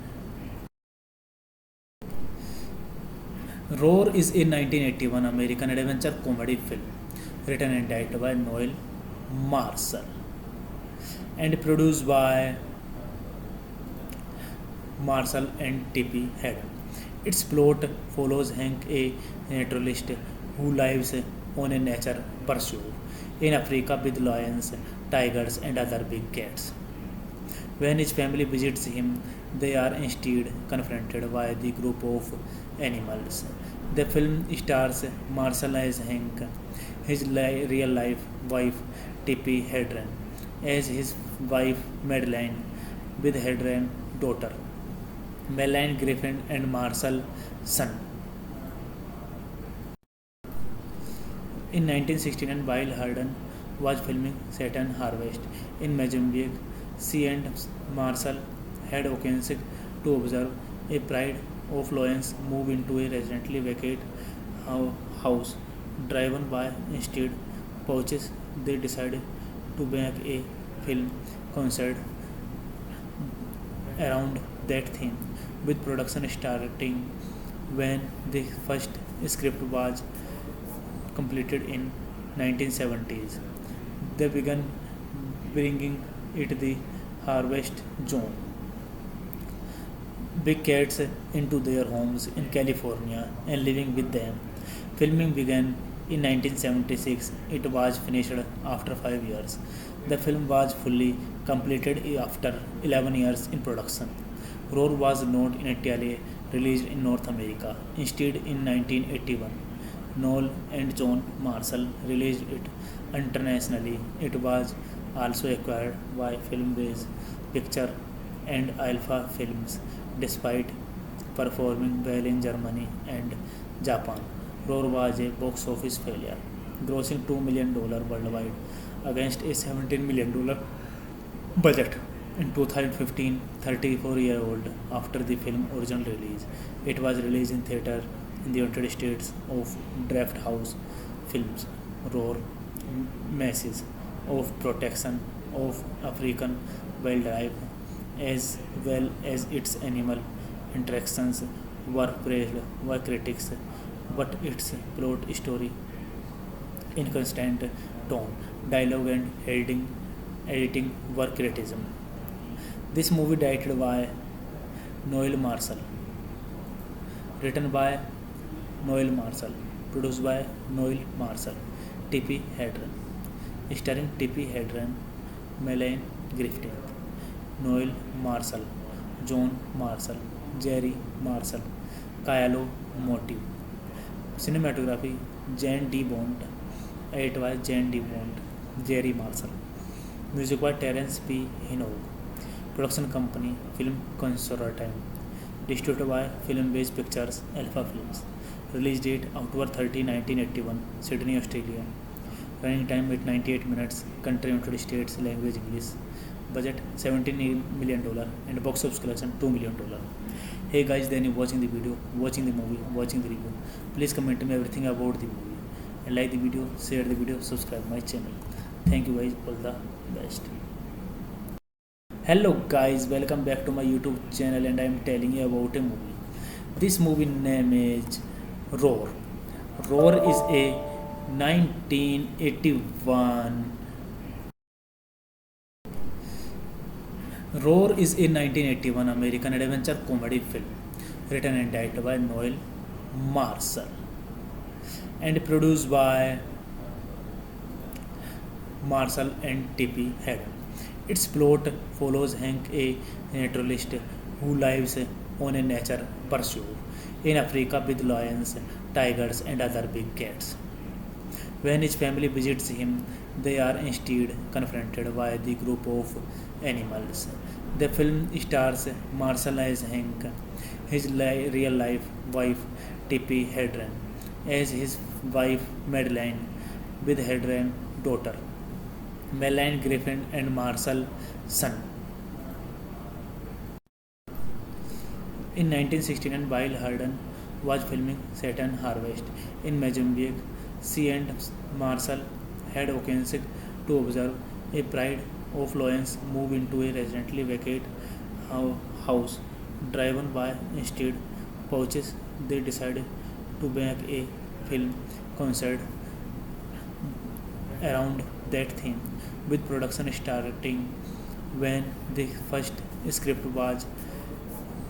Roar is a 1981 American adventure comedy film written and directed by Noel Marshall and produced by Marshall and Tippi Hedren. Its plot follows Hank, a naturalist who lives on a nature pursuit in Africa with lions, tigers, and other big cats. When his family visits him, they are instead confronted by the group of animals. The film stars Marshall as Hank, his real life wife Tippi Hedren as his wife Madeline, with Hedren daughter, Melanie Griffin and Marshall son. In 1969, while Harden was filming Saturn Harvest in Mozambique, she and Marshall had occasion to observe a pride of lions move into a recently vacated house. Driven by instead pouches, they decided to make a film concert around that theme, with production starting when the first script was completed in 1970s. They began bringing it the harvest zone big cats into their homes in California and living with them. Filming began in 1976. It was finished after 5 years. The film was fully completed after 11 years in production. Roar was not initially released in North America. Instead, in 1981, Noel and John Marshall released it internationally. It was also acquired by Filmbase Picture and Alpha Films, despite performing well in Germany and Japan. Roar was a box office failure, grossing $2 million worldwide against a $17 million budget. In 2015, 34-year-old after the film's original release, it was released in theater in the United States of Draft House Films, Roar, Masses of Protection of African Wildlife, as well as its animal interactions were praised by critics, but its plot, story, inconsistent tone, dialogue, and editing were criticism. This movie directed by Noel Marshall, written by Noel Marshall, produced by Noel Marshall, Tippi Hedren, starring Tippi Hedren, Melanie Griffith, Noel Marshall, John Marshall, Jerry Marshall, Kylo Motive. Cinematography Jane D. Bond, edit by Jane D. Bond, Jerry Marshall. Music by Terence P. Hinog. Production company Film Consortium. Distributed by Filmbase Pictures, Alpha Films. Release date October 30, 1981, Sydney, Australia. Running time at 98 minutes. Country United States. Language English. Budget $17 million and box office collection $2 million. Hey guys, then you watching the video, watching the movie, watching the review. Please comment me everything about the movie and like the video, share the video, subscribe my channel. Thank you guys, all the best. Hello guys, welcome back to my YouTube channel and I am telling you about a movie. This movie name is Roar. Roar is a 1981 Roar is a 1981 American adventure comedy film written and directed by Noel Marshall and produced by Marshall and Tippi Hedren. Its plot follows Hank, a naturalist who lives on a nature pursuit in Africa with lions, tigers, and other big cats. When his family visits him, they are instead confronted by the group of animals. The film stars Marshall as Hank, his real life wife Tippi Hedren as his wife Madeline, with Hedren daughter Melanie Griffin and Marshall son. In 1969, while Hedren was filming Saturn Harvest in Mozambique, she and Marshall had occasion to observe a pride of lions move into a recently vacated house. Driven by instead pouches, they decided to make a film concert around that theme, with production starting when the first script was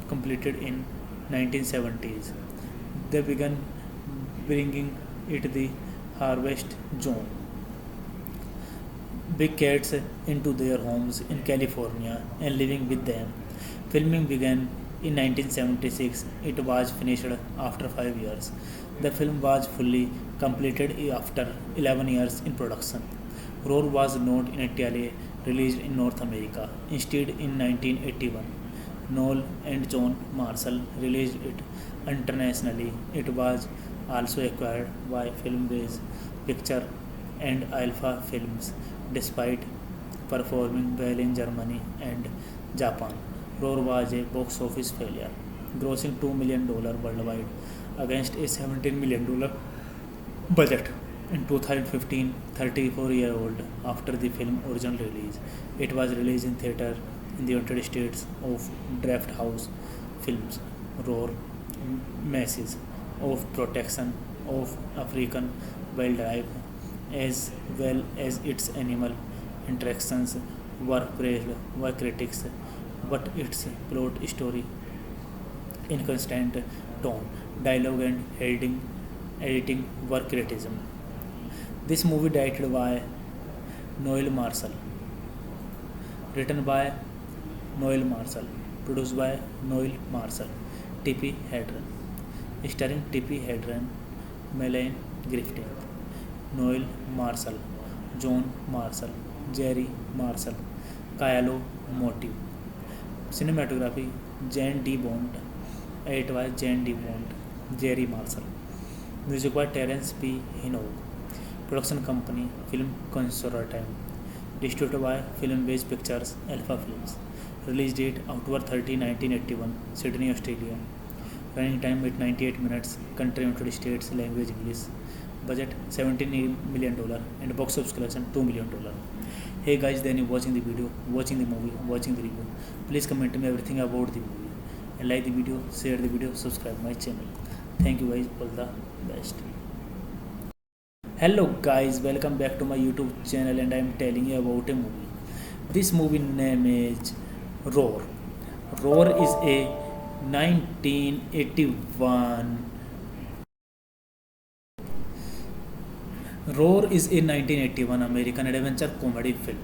completed in 1970s. They began bringing it the Harvest Zone big cats into their homes in California and living with them. Filming began in 1976. It was finished after 5 years. The film was fully completed after 11 years in production. Roar was not initially released in North America. Instead, in 1981, Noel and John Marshall released it internationally. It was also acquired by Filmbase Picture and Alpha Films, despite performing well in Germany and Japan. Roar was a box office failure, grossing $2 million worldwide against a $17 million budget. In 2015, 34-year-old after the film's original release, it was released in theater in the United States of Draft House Films, Roar, Masses of Protection of African Wildlife, as well as its animal interactions were praised by critics, but its plot, story, inconsistent tone, dialogue, and editing were criticism. This movie directed by Noel Marshall, written by Noel Marshall, produced by Noel Marshall, Tippi Hedren, starring Tippi Hedren, Melanie Griffith, Noel Marshall, John Marshall, Jerry Marshall, Kylo Motive. Cinematography Jane D. Bond, edit by Jane D. Bond, Jerry Marshall. Music by Terence P. Hinog. Production company Film Consortium. Distributed by Filmbase Pictures, Alpha Films. Release date October 30, 1981, Sydney, Australia. Running time 98 minutes. Country United States. Language English. Budget $17 million and box office collection $2 million. Hey guys, then you watching the video, watching the movie, watching the review. Please comment me everything about the movie and like the video, share the video, subscribe my channel. Thank you guys, all the best. Hello guys, welcome back to my YouTube channel and I am telling you about a movie. This movie name is Roar. Roar is a 1981 Roar is a 1981 American adventure comedy film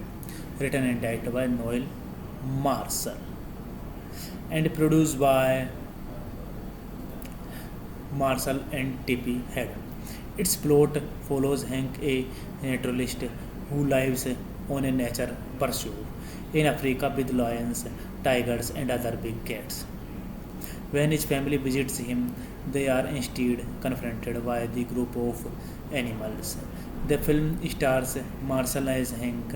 written and directed by Noel Marshall and produced by Marshall and Tippi Hedren. Its plot follows Hank, a naturalist who lives on a nature pursuit in Africa with lions, tigers, and other big cats. When his family visits him, they are instead confronted by the group of animals. The film stars Marshall as Hank,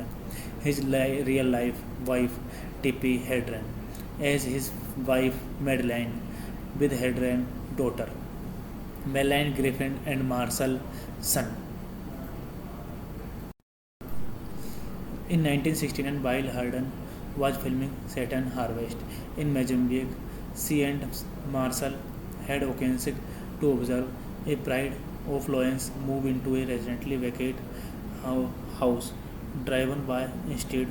his real life wife Tippi Hedren as his wife Madeline, with Hedren daughter Melanie Griffin and Marshall son. In 1969, while Hedren was filming Saturn Harvest in Mozambique, she and Marshall had occasion to observe a pride of lions move into a recently vacated house. Driven by instead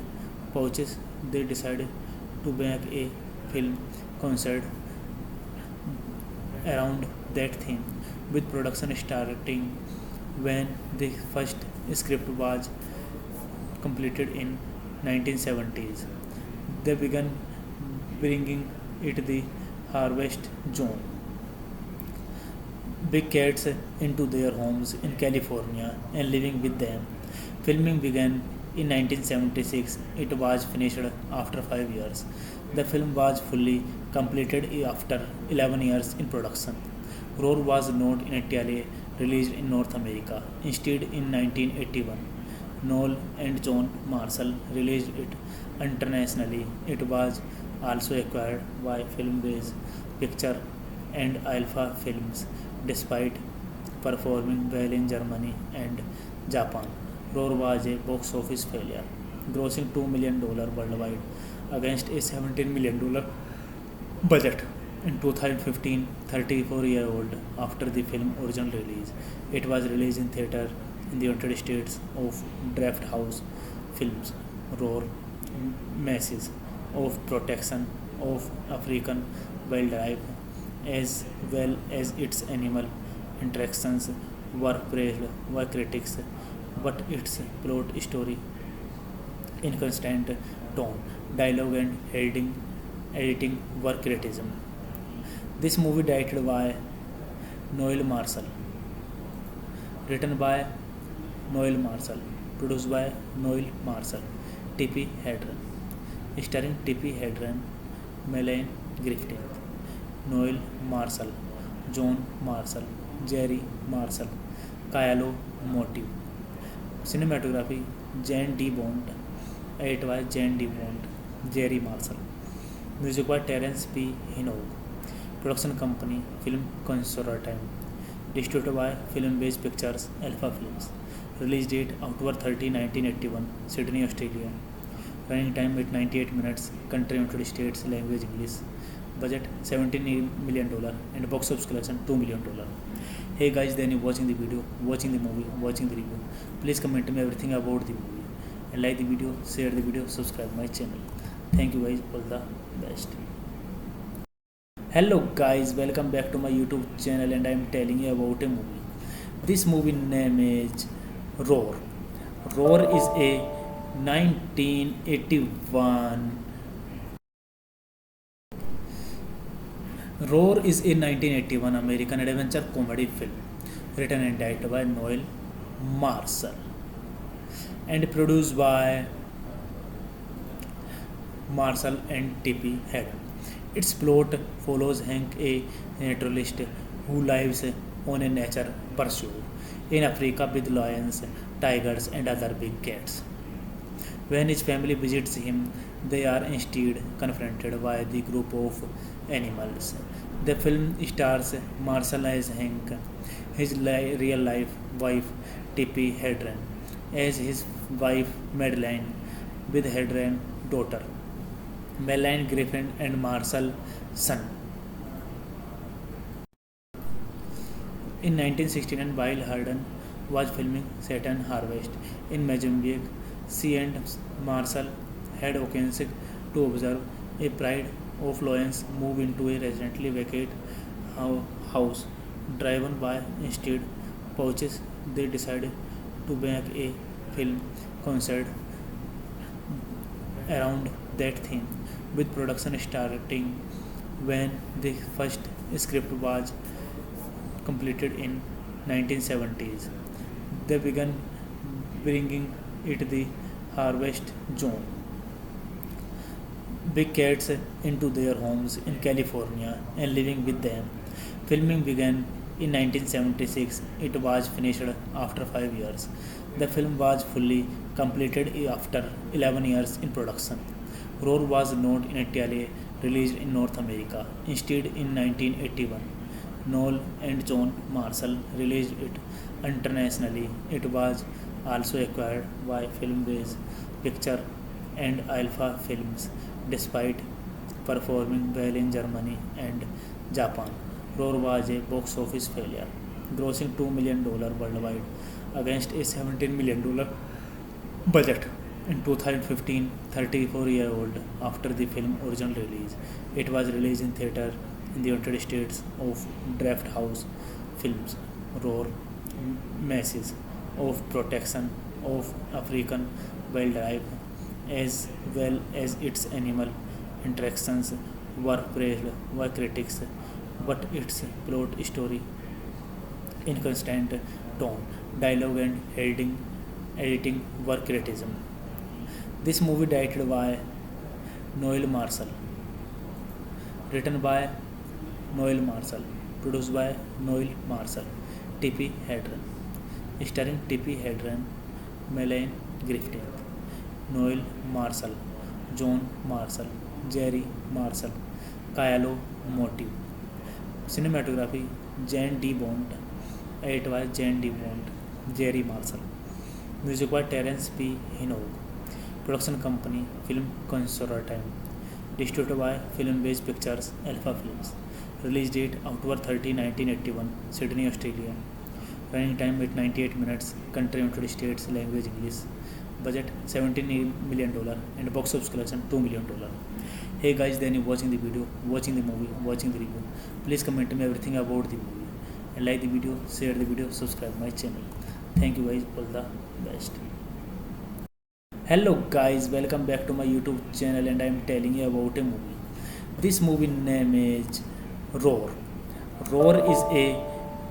pouches, they decided to make a film concert around that theme, with production starting when the first script was completed in 1970s. They began bringing it the harvest zone big cats into their homes in California and living with them. Filming began in 1976. It was finished after 5 years. The film was fully completed after 11 years in production. Roar was not initially released in North America. Instead, in 1981, Noel and John Marshall released it internationally. It was also acquired by Filmbase Picture and Alpha Films. Despite performing well in Germany and Japan, Roar was a box office failure, grossing $2 million worldwide against a $17 million budget. In 2015, 34-year-old after the film's original release, it was released in theater in the United States of Draft House Films. Roar message of protection of African wildlife as well as its animal interactions were praised by critics, but its plot, story, inconsistent tone, dialogue, and editing were criticism. This movie directed by Noel Marshall, written by Noel Marshall, produced by Noel Marshall, Tippi Hedren, starring Tippi Hedren, Melanie Griffith, Noel Marshall, John Marshall, Jerry Marshall, Kylo Motive. Cinematography Jane D. Bond, edit by Jane D. Bond, Jerry Marshall. Music by Terence P. Hinog. Production company Film Consortium. Distributed by Filmbase Pictures, Alpha Films. Release date October 30, 1981, Sydney, Australia. Running time 98 minutes. Country United States. Language English. Budget $17 million and box office collection $2 million. Hey guys, then you watching the video, watching the movie, watching the review. Please comment me everything about the movie and like the video, share the video, subscribe my channel. Thank you guys, all the best. Hello guys, welcome back to my YouTube channel and I am telling you about a movie. This movie name is Roar. Roar is a 1981 Roar is a 1981 American adventure comedy film written and directed by Noel Marshall and produced by Marshall and T.P. Haddon. Its plot follows Hank, a naturalist who lives on a nature pursuit in Africa with lions, tigers, and other big cats. When his family visits him, they are instead confronted by the group of animals. The film stars Marshall as Hank, his real life wife Tippi Hedren, as his wife Madeline, with Hedren daughter Madeline Griffin and Marshall son. In 1969, while Harden was filming Saturn Harvest in Mozambique, she and Marshall had occasion to observe a pride of lions move into a recently vacated house. Driven by instead pouches, they decided to make a film concert around that theme, with production starting when the first script was completed in 1970s. They began bringing it the harvest zone, big cats into their homes in California and living with them. Filming began in 1976. It was finished after 5 years. The film was fully completed after 11 years in production. Roar was not initially released in North America. Instead, in 1981, Noel and John Marshall released it internationally. It was also acquired by Filmbase Picture and Alpha Films, despite performing well in Germany and Japan. Roar was a box office failure, grossing $2 million worldwide against a $17 million budget. In 2015, 34-year-old after the film's original release, it was released in theater in the United States of Draft House Films. Roar masses of protection of African wildlife as well as its animal interactions were praised by critics, but its plot story, inconsistent tone, dialogue, and editing were criticism. This movie directed by Noel Marshall, written by Noel Marshall, produced by Noel Marshall, Tippi Hedren, starring Tippi Hedren, Melanie Griffith, Noel Marshall, John Marshall, Jerry Marshall, Kylo Motive. Cinematography Jane D. Bond, edited by Jane D. Bond, Jerry Marshall. Music by Terence P. Hinog. Production company Film Consortium. Distributed by Filmbase Pictures, Alpha Films. Release date October 30, 1981, Sydney, Australia. Running time at 98 minutes. Country United States. Language English. Budget $17 million and box office collection $2 million. Hey guys, then you watching the video, watching the movie, watching the review. Please comment me everything about the movie and like the video, share the video, subscribe my channel. Thank you guys, all the best. Hello guys, welcome back to my YouTube channel and I am telling you about a movie. This movie name is Roar. Roar is a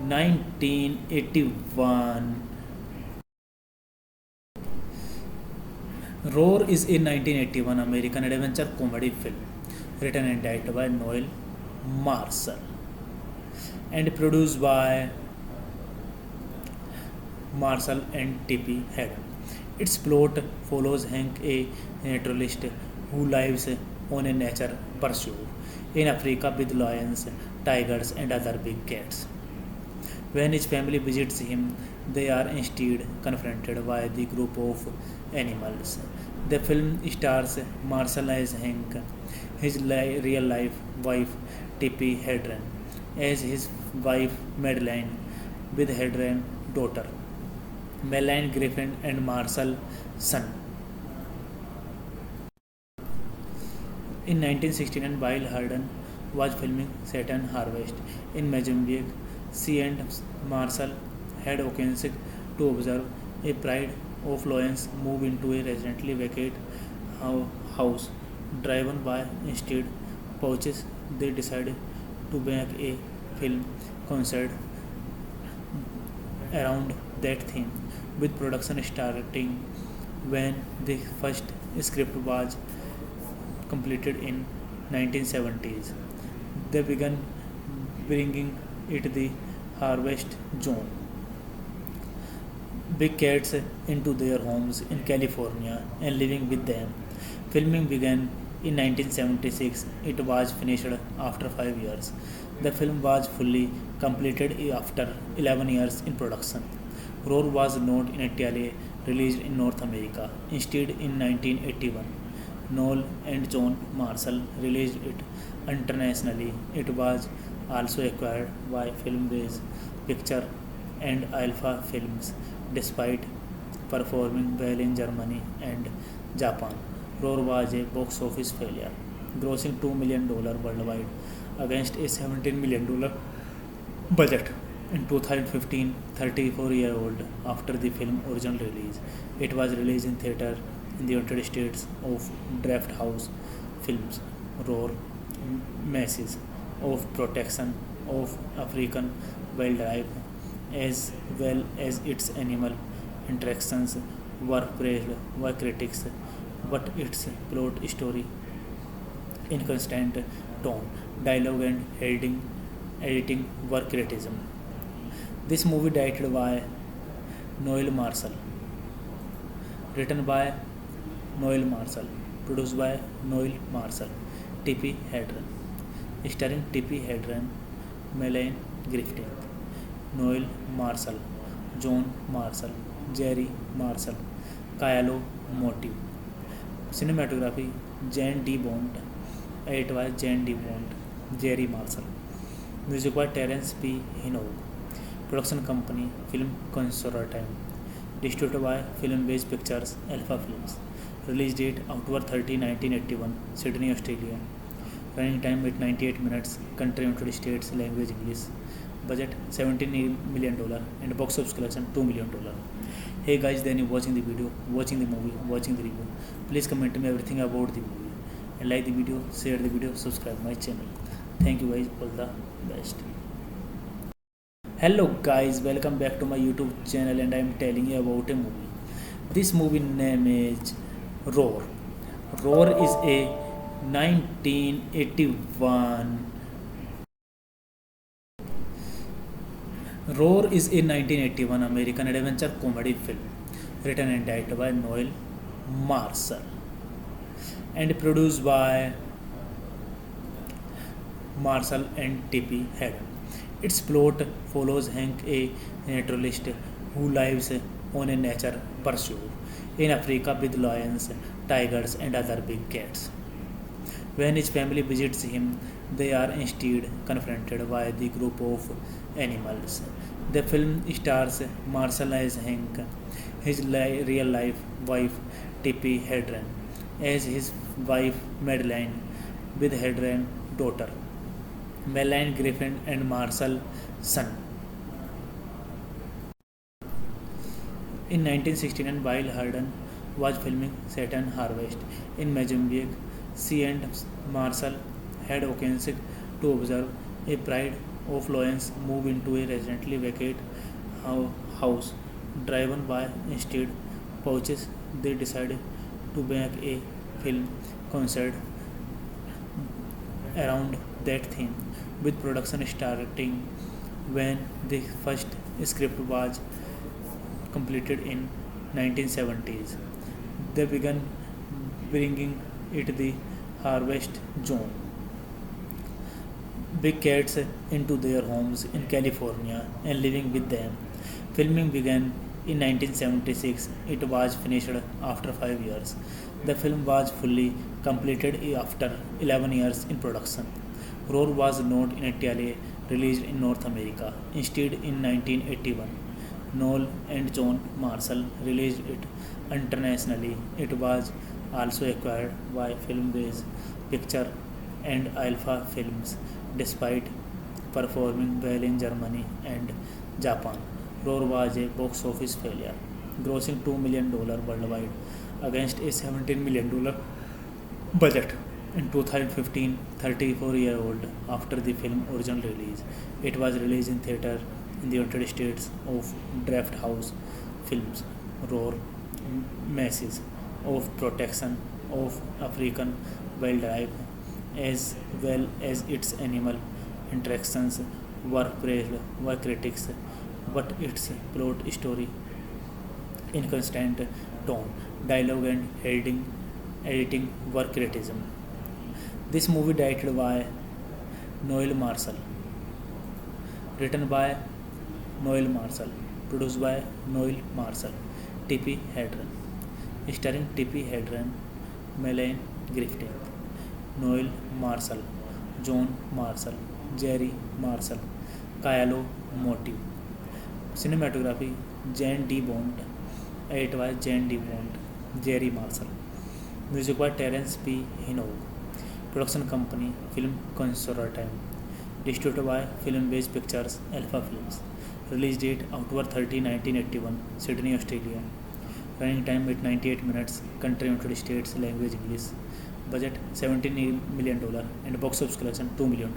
1981 Roar is a 1981 American adventure comedy film written and directed by Noel Marshall and produced by Marshall and T.P. Haddon. Its plot follows Hank, a naturalist who lives on a nature pursuit in Africa with lions, tigers, and other big cats. When his family visits him, they are instead confronted by the group of animals. The film stars Marshall as Hank, his real life wife Tippi Hedren, as his wife Madeline, with Hedren daughter Madeline Griffin and Marshall son. In 1969, while Harden was filming Saturn Harvest in Mozambique, she and Marshall had occasion to observe a pride of lions move into a recently vacated house. Driven by instead pouches, they decided to make a film concert around that theme, with production starting when the first script was completed in 1970s. They began bringing it the harvest zone big cats into their homes in California and living with them. Filming began in 1976. It was finished after 5 years. The film was fully completed after 11 years in production. Roar was not initially released in North America. Instead, in 1981, Noel and John Marshall released it internationally. It was also acquired by Filmbase Picture and Alpha Films, despite performing well in Germany and Japan. Roar was a box office failure, grossing $2 million worldwide against a $17 million budget. In 2015, 34-year-old after the film's original release, it was released in theater in the United States of Draft House Films. Roar message of protection of African wildlife as well as its animal interactions were praised by critics, but its plot, story, inconsistent tone, dialogue, and editing were criticism. This movie directed by Noel Marshall, written by Noel Marshall, produced by Noel Marshall, Tippi Hedren, starring Tippi Hedren, Melanie Griffith, Noel Marshall, John Marshall, Jerry Marshall, Kylo Motive. Cinematography Jane D. Bond, edited by Jane D. Bond, Jerry Marshall. Music by Terence P. Hinog. Production company Film Consortium. Distributed by Filmbase Pictures, Alpha Films. Release date October 30, 1981, Sydney, Australia. Running time at 98 minutes. Country United States. Language English. Budget $17 million and box office collection $2 million. Hey guys, then you watching the video, watching the movie, watching the review. Please comment me everything about the movie and like the video, share the video, subscribe my channel. Thank you guys, all the best. Hello guys, welcome back to my YouTube channel and I am telling you about a movie. This movie name is Roar. Roar is a 1981 Roar is a 1981 American adventure comedy film written and directed by Noel Marshall and produced by Marshall and Tippi Hedren. Its plot follows Hank, a naturalist who lives on a nature pursuit in Africa with lions, tigers, and other big cats. When his family visits him, they are instead confronted by the group of animals. The film stars Marshall as Hank, his real life wife Tippi Hedren as his wife Madeline, with Hedren daughter Melanie Griffin and Marshall son. In 1969, while Hedren was filming Saturn Harvest in Mozambique, she and Marshall had occasion to observe a pride of lions move into a recently vacated house. Driven by instead pouches, they decided to make a film concert around that theme, with production starting when the first script was completed in 1970s. They began bringing it the harvest zone big cats into their homes in California and living with them. Filming began in 1976. It was finished after 5 years. The film was fully completed after 11 years in production. Roar was not initially released in North America. Instead, in 1981, Noel and John Marshall released it internationally. It was also acquired by Filmbase Picture and Alpha Films, despite performing well in Germany and Japan. Roar was a box office failure, grossing $2 million worldwide against a $17 million budget. In 2015, 34-year-old after the film original release, it was released in theater in the United States of Draft House Films, Roar Masses of Protection of African Wildlife, as well as its animal interactions, were praised by critics, but its plot story, inconsistent tone, dialogue, and editing were criticism. This movie directed by Noel Marshall, written by Noel Marshall, produced by Noel Marshall, Tippi Hedren, starring Tippi Hedren, Melanie Griffith, Noel Marshall, John Marshall, Jerry Marshall, Kylo Motive. Cinematography Jane D. Bond, edit by Jane D. Bond, Jerry Marshall. Music by Terence P. Hinog. Production company Film Consortium. Distributed by Film-Based Pictures, Alpha Films. Release date October 30, 1981, Sydney, Australia. Running time at 98 minutes. Country United States. Language English. Budget $17 million and box office collection $2 million.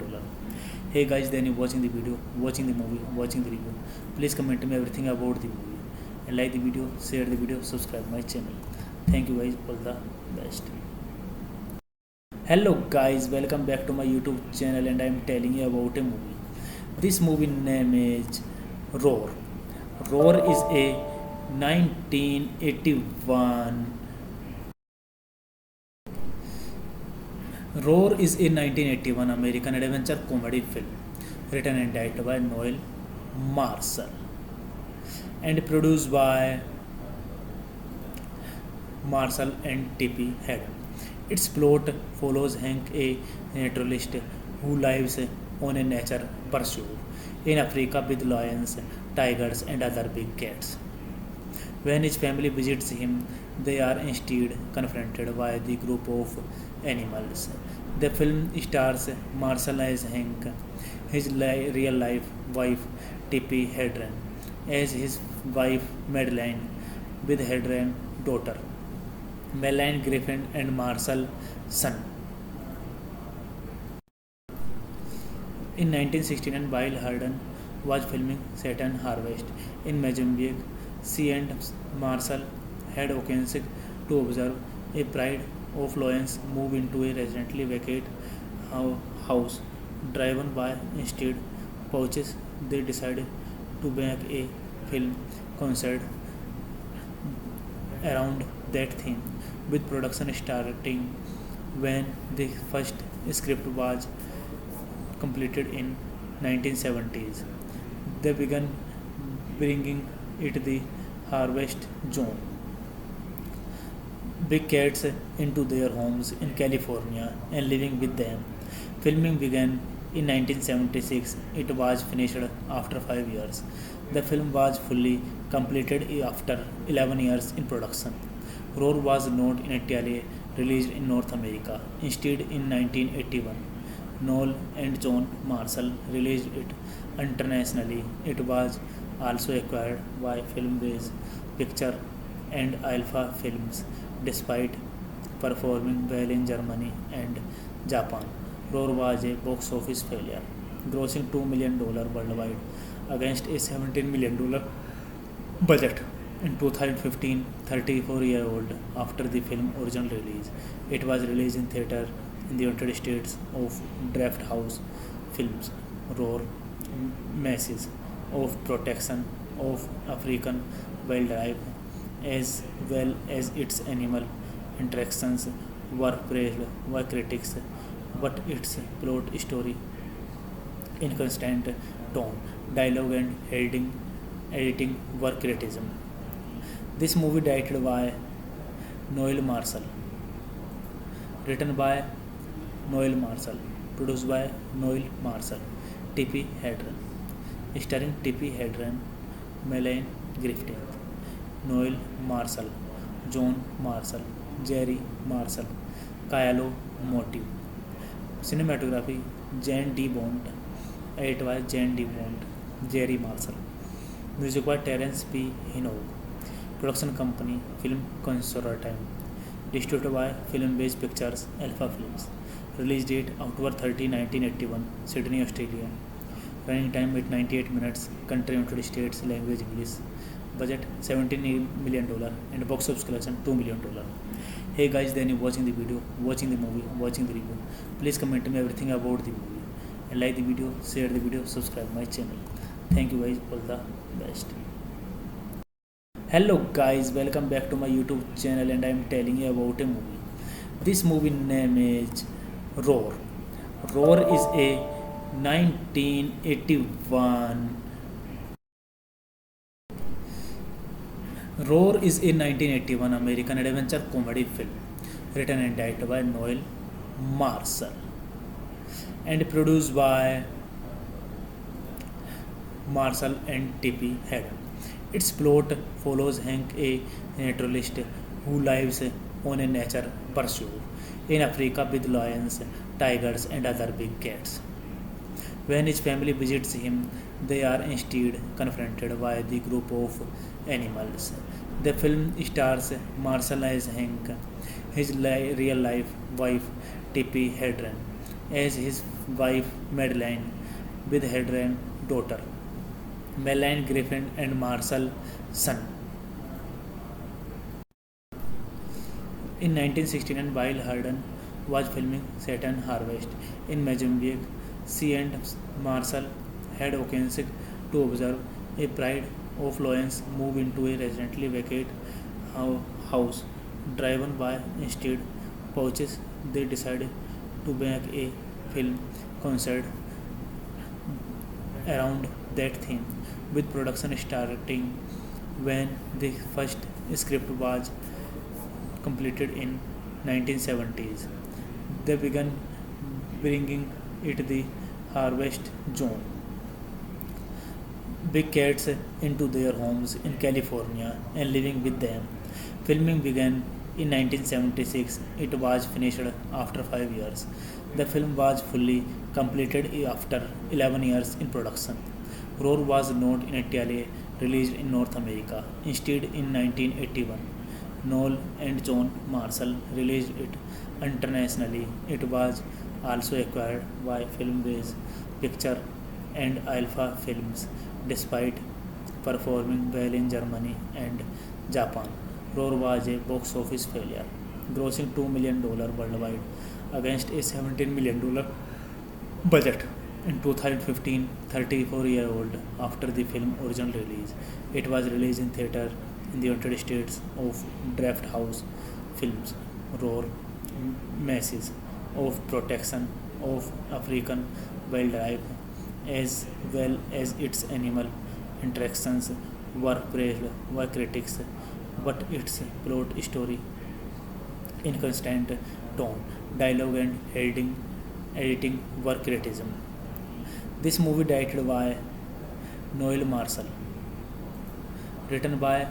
Hey guys, then you watching the video, watching the movie, watching the review. Please comment me everything about the movie and like the video, share the video, subscribe my channel. Thank you guys, all the best. Hello guys, welcome back to my YouTube channel and I am telling you about a movie. This movie name is Roar. Roar is a 1981 Roar is a 1981 American adventure comedy film written and directed by Noel Marshall and produced by Marshall and Tippi Hedren. Its plot follows Hank, a naturalist who lives on a nature pursuit in Africa with lions, tigers, and other big cats. When his family visits him, they are instead confronted by the group of animals. The film stars Marshall as Hank, his real life wife Tippi Hedren as his wife Madeline, with Hedren daughter Melanie Griffin and Marshall son. In 1969, while Hedren was filming Saturn Harvest in Mozambique, she and Marshall had occasion to observe a pride of lions move into a recently vacated house. Driven by instead pouches, they decided to make a film concert around that theme, with production starting when the first script was completed in 1970s. They began bringing it the Harvest Zone big cats into their homes in California and living with them. Filming began in 1976. It was finished after 5 years. The film was fully completed after 11 years in production. Roar was not initially released in North America. Instead, in 1981, Noel and John Marshall released it internationally. It was also acquired by Film-Based Picture and Alpha Films, despite performing well in Germany and Japan. Roar was a box office failure, grossing $2 million worldwide against a $17 million budget. In 2015, 34-year-old after the film original release, it was released in theater in the United States of Draft House Films, Roar Masses of Protection of African Wildlife, as well as its animal interactions, were praised by critics, but its plot story, inconsistent tone, dialogue, and editing were criticism. This movie directed by Noel Marshall, written by Noel Marshall, produced by Noel Marshall, Tippi Hedren, starring Tippi Hedren, Melanie Griffith, Noel Marshall, John Marshall, Jerry Marshall, Kylo Motive. Cinematography Jane D. Bond, edit by Jane D. Bond, Jerry Marshall. Music by Terence P. Hinog. Production company Film Consortium. distributed by Film Based Pictures, Alpha Films. Release date October 30, 1981, Sydney, Australia. Running time at 98 minutes. Country United States. Language English. Budget $17 million and box office collection $2 million. Hey guys, then you watching the video, watching the movie, watching the review. Please comment me everything about the movie and like the video, share the video, subscribe my channel. Thank you guys, all the best. Hello guys, welcome back to my YouTube channel and I am telling you about a movie. This movie name is Roar. Roar is a 1981 Roar is a 1981 American adventure comedy film written and directed by Noel Marshall and produced by Marshall and Tippi Hedren. Its plot follows Hank, a naturalist who lives on a nature pursuit in Africa with lions, tigers, and other big cats. When his family visits him, they are instead confronted by the group of animals. The film stars Marshall as Hank, his real life wife Tippi Hedren as his wife Madeline, with Hedren daughter Madeline Griffin and Marshall son. In 1969, while Hedren was filming Saturn Harvest in Mozambique, she and Marshall had occasion to observe a pride of lions move into a recently vacated house. Driven by instead pouches, they decided to make a film concert around that theme, with production starting when the first script was completed in 1970s. They began bringing it the Harvest Zone big cats into their homes in California and living with them. Filming began in 1976. It was finished after 5 years. The film was fully completed after 11 years in production. Roar was not initially released in North America. Instead, in 1981, Noel and John Marshall released it internationally. It was also acquired by Film Based Picture and Alpha Films. Despite performing well in Germany and Japan, Roar was a box office failure, grossing $2 million worldwide against a $17 million budget. In 2015, 34-year-old after the film's original release, it was released in theater in the United States of Draft House Films. Roar message of protection of African wildlife as well as its animal interactions were praised by critics, but its plot, story, inconsistent tone, dialogue, and editing were criticism. This movie directed by Noel Marshall, written by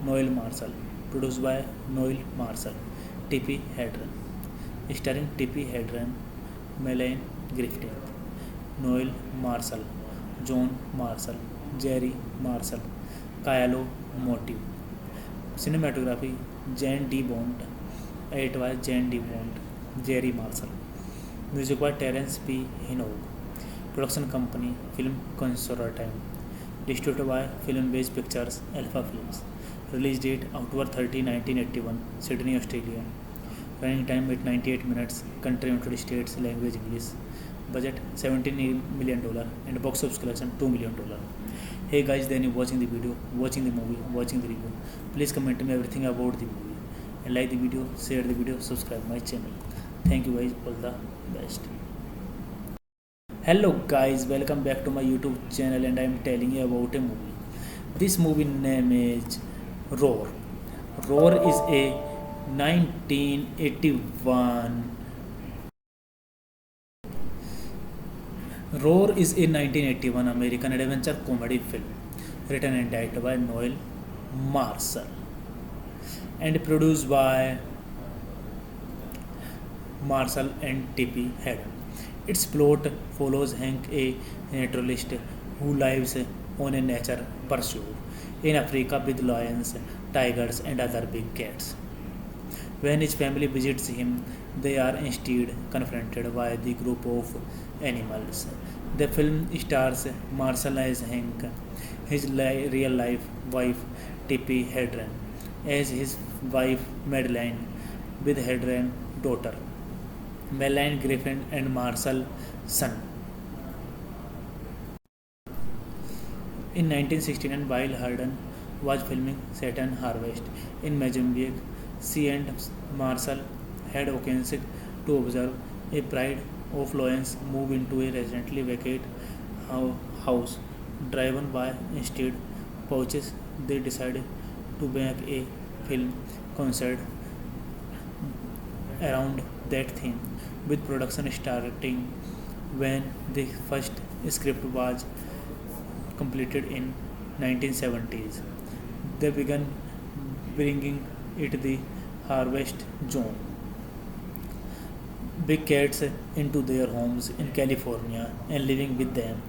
Noel Marshall, produced by Noel Marshall, Tippi Hedren, starring Tippi Hedren, Madeline Griffin, Noel Marshall, John Marshall, Jerry Marshall, Kylo Motive. Cinematography Jane D. Bond. Edit by Jane D. Bond, Jerry Marshall. Music by Terence P. Hinog. Production company Film Consortium. Distributed by Film Based Pictures, Alpha Films. Release date October 30, 1981, Sydney, Australia. Running time at 98 minutes. Country United States. Language English. Budget $17 million and box office collection $2 million. Hey guys, then you watching the video, watching the movie, watching the review. Please comment me everything about the movie and like the video, share the video, subscribe my channel. Thank you guys, all the best. Hello guys, welcome back to my YouTube channel and I am telling you about a movie. This movie name is Roar. Roar is a 1981 Roar is a 1981 American adventure comedy film written and directed by Noel Marshall and produced by Marshall and Tippi Hedren. Its plot follows Hank, a naturalist who lives on a nature pursuit in Africa with lions, tigers, and other big cats. When his family visits him, they are instead confronted by the group of animals. The film stars Marshall as Hank, his real life wife Tippi Hedren, as his wife Madeline, with Hedren daughter Madeline Griffin and Marshall son. In 1969, while Harden was filming Saturn Harvest in Mozambique, she and Marshall had occasion to observe a pride of lions move into a recently vacated house. Driven by instead pouches, they decided to make a film concert around that theme, with production starting when the first script was completed in 1970s. They began bringing it the harvest zone. Big cats into their homes in California and living with them.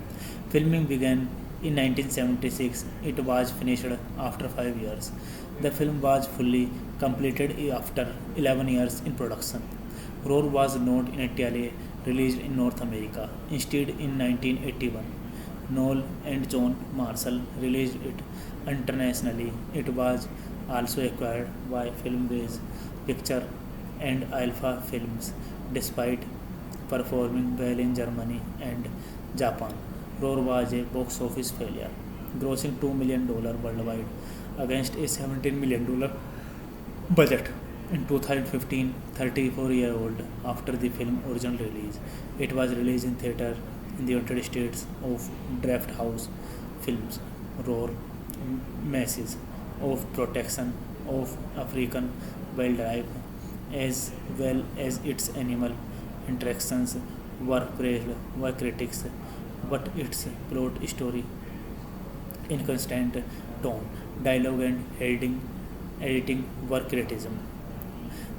Filming began in 1976. It was finished after 5 years. The film was fully completed after 11 years in production. Roar was not initially released in North America. Instead, in 1981, Noel and John Marshall released it internationally. It was also acquired by Filmbase Picture and Alpha Films, despite performing well in Germany and Japan. Roar was a box office failure, grossing $2 million worldwide against a $17 million budget. In 2015, 34-year-old after the film's original release, it was released in theater in the United States of Draft House Films. Roar message of protection of African wildlife as well as its animal interactions were praised by critics, but its plot story, inconsistent tone, dialogue, and editing were criticism.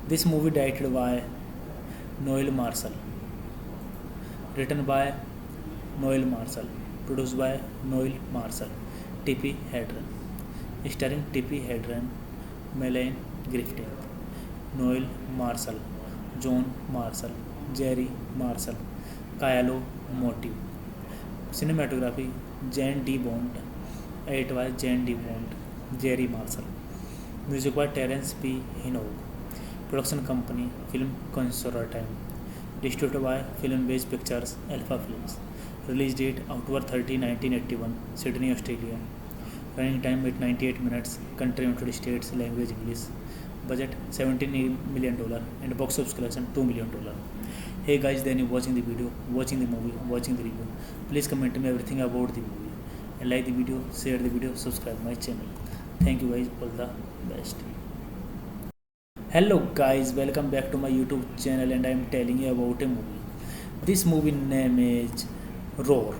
This movie directed by Noel Marshall, written by Noel Marshall, produced by Noel Marshall, Tippi Hedren, starring Tippi Hedren, Melanie Griffith, Noel Marshall, John Marshall, Jerry Marshall, Kylo Motive. Cinematography Jane D. Bond, it was Jane D. Bond, Jerry Marshall. Music by Terence P. Hinog. Production company Film Consortium. Distributed by Filmbase Pictures, Alpha Films. Release date October 30, 1981, Sydney, Australia. Running time at 98 minutes. Country United States. Language English. Budget $17 million and box office collection $2 million. Hey guys, then you watching the video, watching the movie, watching the review. Please comment me everything about the movie and like the video, share the video, subscribe my channel. Thank you guys, all the best. Hello guys, welcome back to my YouTube channel and I am telling you about a movie. This movie name is Roar.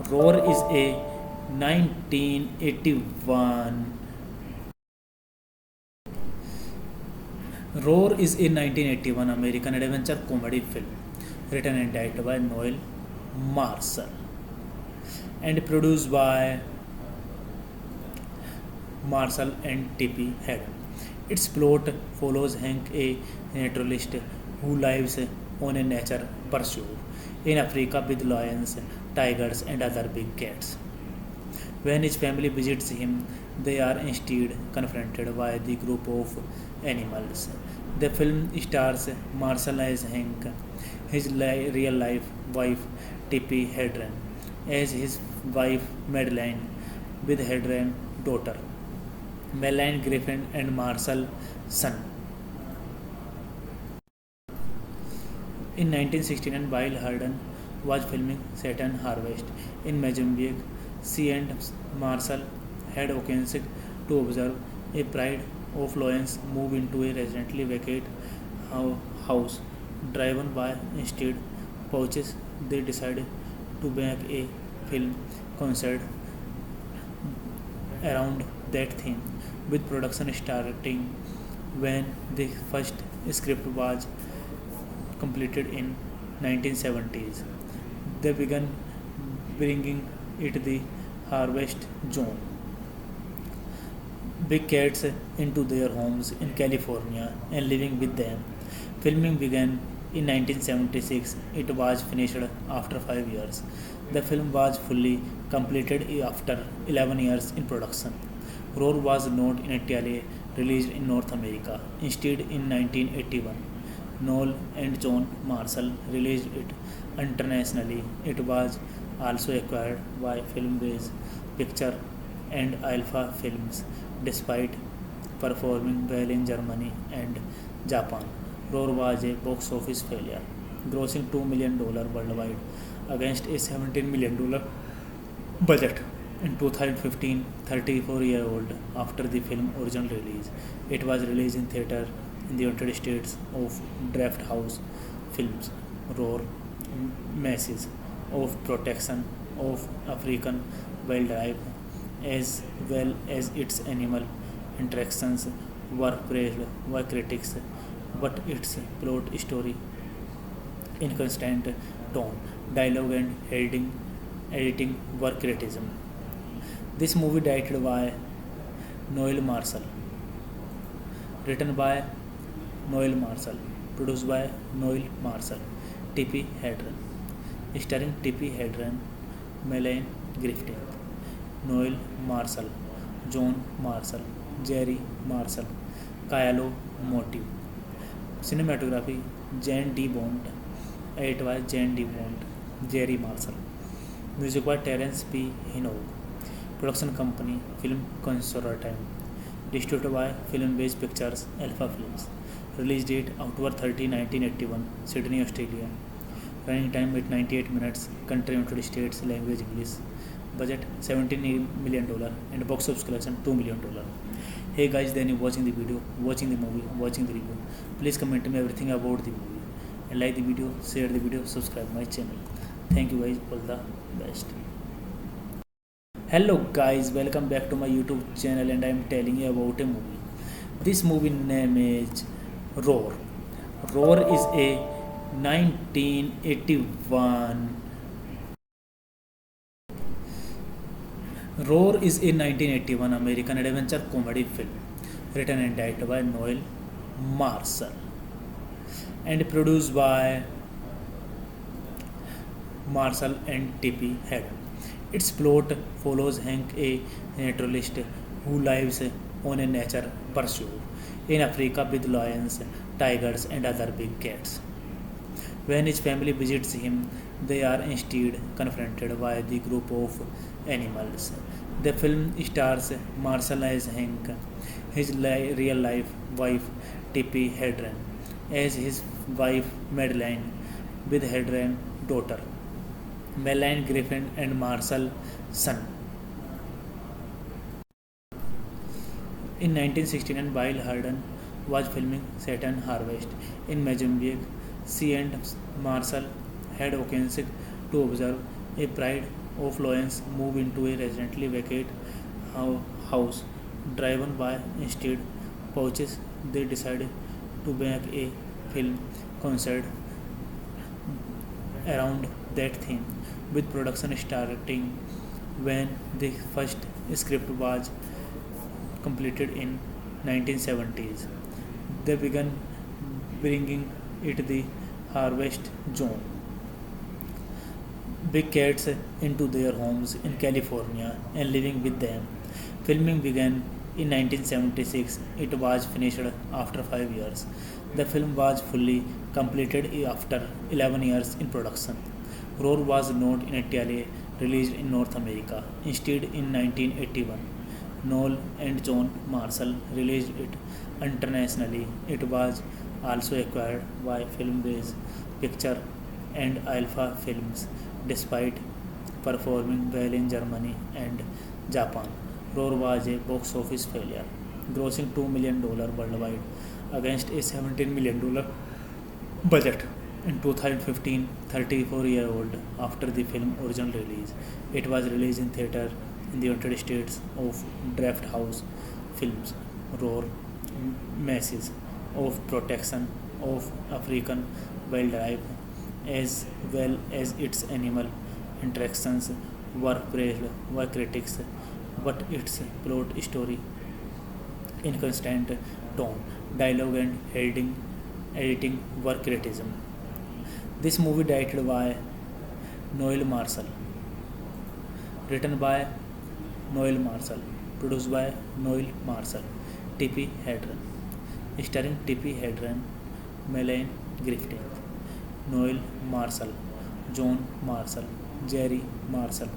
Roar is a 1981 Roar is a 1981 American adventure comedy film written and directed by Noel Marshall and produced by Marshall and Tippi Hedren. Its plot follows Hank, a naturalist who lives on a nature pursuit in Africa with lions, tigers, and other big cats. When his family visits him, they are instead confronted by the group of animals. The film stars Marshall as Hank, his real life wife Tippi Hedren, as his wife Madeline, with Hedren daughter Madeline Griffin and Marshall son. In 1969, while Harden was filming Saturn Harvest in Mozambique, she and Marshall had occasion to observe a pride of lions move into a recently vacated house. Driven by instead pouches, they decided to make a film concert around that theme, with production starting when the first script was completed in 1970s. They began bringing it the harvest zone. big cats into their homes in California and living with them. Filming began in 1976. It was finished after 5 years. The film was fully completed after 11 years in production. Roar was not initially released in North America. Instead, in 1981, Noel and John Marshall released it internationally. It was also acquired by Filmways Picture and Alpha Films, despite performing well in Germany and Japan. Roar was a box office failure, grossing $2 million worldwide against a $17 million budget. In 2015, 34-year-old after the film's original release, it was released in theater in the United States of Draft House Films. Roar masses of protection of African wildlife as well as its animal interactions were praised by critics, but its plot story, inconsistent tone, dialogue, and editing were criticism. This movie directed by Noel Marshall, written by Noel Marshall, produced by Noel Marshall, Tippi Hedren, starring Tippi Hedren, Melanie Griffith, Noel Marshall, John Marshall, Jerry Marshall, Kylo Motive. Cinematography Jane D. Bond, edit by Jane D. Bond, Jerry Marshall. Music by Terence P. Hinog. Production company Film Consortium. Distributed by Filmways Pictures, Alpha Films. Release date October 30, 1981, Sydney, Australia. Running time at 98 minutes. Country United States. Language English. Budget $17 million and box office collection $2 million. Hey guys, then you watching the video, watching the movie, watching the review. Please comment me everything about the movie and like the video, share the video, subscribe my channel. Thank you guys, all the best. Hello guys, welcome back to my YouTube channel and I am telling you about a movie. This movie name is Roar. Roar is a 1981 Roar is a 1981 American adventure comedy film written and directed by Noel Marshall and produced by Marshall and Tippi Hedren. Its plot follows Hank, a naturalist who lives on a nature pursuit in Africa with lions, tigers, and other big cats. When his family visits him, they are instead confronted by the group of animals. The film stars Marshall as Hank, his real life wife Tippi Hedren as his wife Madeline, with Hedren daughter Melanie Griffin and Marshall son. In 1969, while Hedren was filming Saturn Harvest in Mozambique, she and Marshall had occasion to observe a pride of lions move into a recently vacated house. Driven by instead pouches, they decided to make a film concert around that theme, with production starting when the first script was completed in 1970s. They began bringing it the harvest zone, big cats into their homes in California and living with them. Filming began in 1976. It was finished after 5 years. The film was fully completed after 11 years in production. Roar was not initially released in North America. Instead, in 1981, Noel and John Marshall released it internationally. It was also acquired by Filmways Picture and Alpha Films, despite performing well in Germany and Japan. Roar was a box office failure, grossing $2 million worldwide against a $17 million budget. In 2015, 34-year-old after the film's original release, it was released in theater in the United States of Draft House Films. Roar masses of protection of African wildlife as well as its animal interactions were praised by critics, but its plot story, inconstant tone, dialogue, and editing were criticism. This movie directed by Noel Marshall, written by Noel Marshall, produced by Noel Marshall, Tippi Hedren, starring Tippi Hedren, Melanie Griffith, Noel Marshall, John Marshall, Jerry Marshall,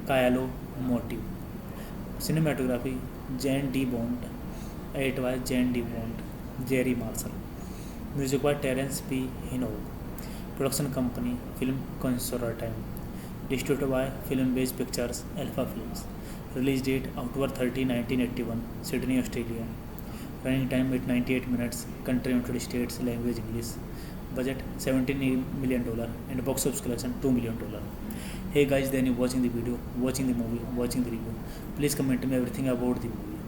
Kylo Motive. Cinematography Jane D. Bond, edited by Jane D. Bond, Jerry Marshall. Music by Terence P. Hinog. Production company Film Consortium. Distributed by Film Based Pictures Alpha Films. Release date October 30, 1981, Sydney, Australia. Running time at 98 minutes. Country United States. Language English. Budget $17 million and box office collection $2 million. Hey guys, then you're watching the video, watching the movie, watching the review. Please comment me everything about the movie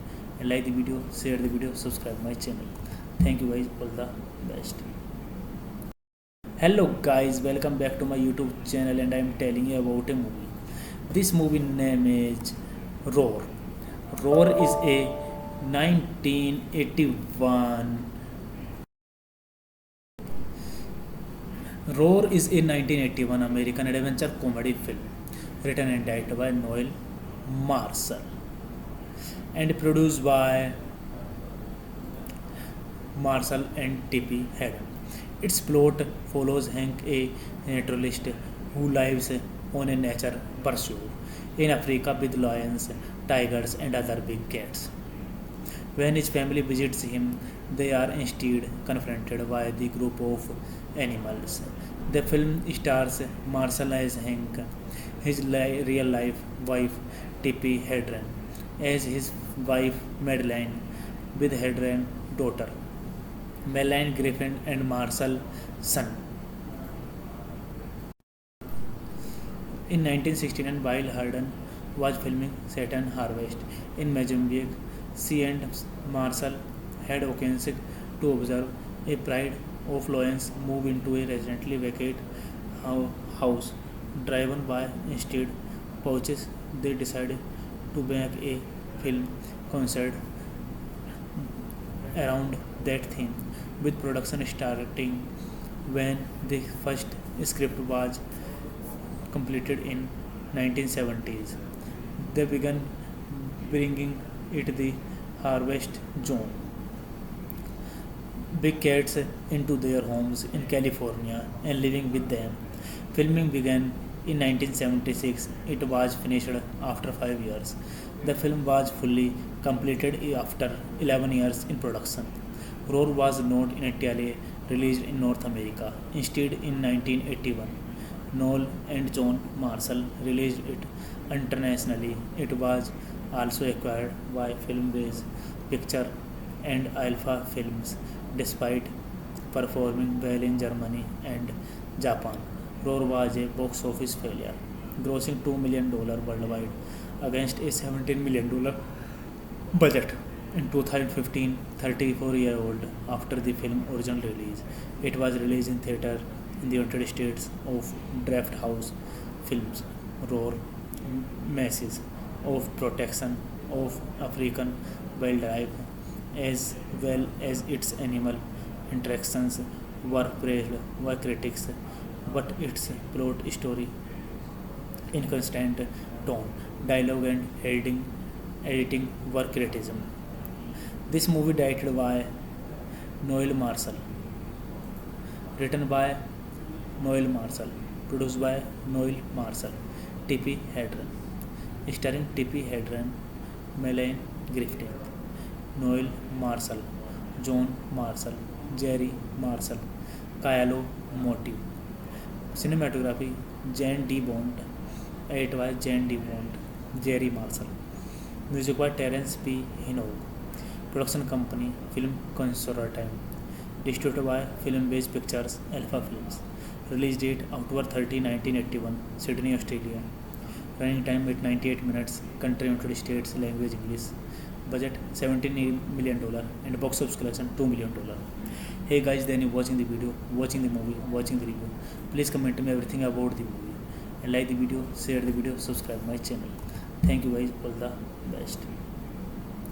and like the video, share the video, subscribe my channel. Thank you guys, all the best. Hello guys, welcome back to my YouTube channel and I am telling you about a movie. This movie name is Roar. Roar is a 1981 Roar is a 1981 American adventure comedy film written and directed by Noel Marshall and produced by Marshall and Tippi Hedren. Its plot follows Hank, a naturalist who lives on a nature pursuit in Africa with lions, tigers, and other big cats. When his family visits him, they are instead confronted by the group of animals. The film stars Marshall as Hank, his real life wife Tippi Hedren, as his wife Madeline, with Hedren daughter Melanie Griffin and Marshall son. In 1969, while Hedren was filming Saturn Harvest in Mozambique, she and Marshall had occasion to observe a pride of lions move into a recently vacated house. Driven by instead pouches, they decided to make a film concert around that theme, with production starting when the first script was completed in 1970s. They began bringing it the harvest zone. Big cats into their homes in California and living with them. Filming began in 1976. It was finished after 5 years. The film was fully completed after 11 years in production. Roar was not initially released in North America. Instead, in 1981, Noel and John Marshall released it internationally. It was also acquired by Film Base Picture and Alpha Films, despite performing well in Germany and Japan. Roar was a box office failure, grossing $2 million worldwide against a $17 million budget. In 2015, 34-year-old after the film's original release, it was released in theater in the United States of Draft House Films. Roar message of protection of African wildlife as well as its animal interactions were praised by critics, but its plot, story, inconstant tone, dialogue, and editing were criticism. This movie directed by Noel Marshall, written by Noel Marshall, produced by Noel Marshall, Tippi Hedren, starring Tippi Hedren, Melanie Griffith, Noel Marshall, John Marshall, Jerry Marshall, Kylo Motive. Cinematography Jane D. Bond, edited by Jane D. Bond, Jerry Marshall. Music by Terence P. Hinog. Production company Film Consortium. Distributed by Film Based Pictures Alpha Films. Release date October 30, 1981, Sydney, Australia. Running time at 98 minutes. Country United States. Language English. Budget $17 million and box office collection $2 million. Hey guys, then you're watching the video, watching the movie, watching the review. Please comment me everything about the movie and like the video, share the video, subscribe my channel. Thank you guys, all the best.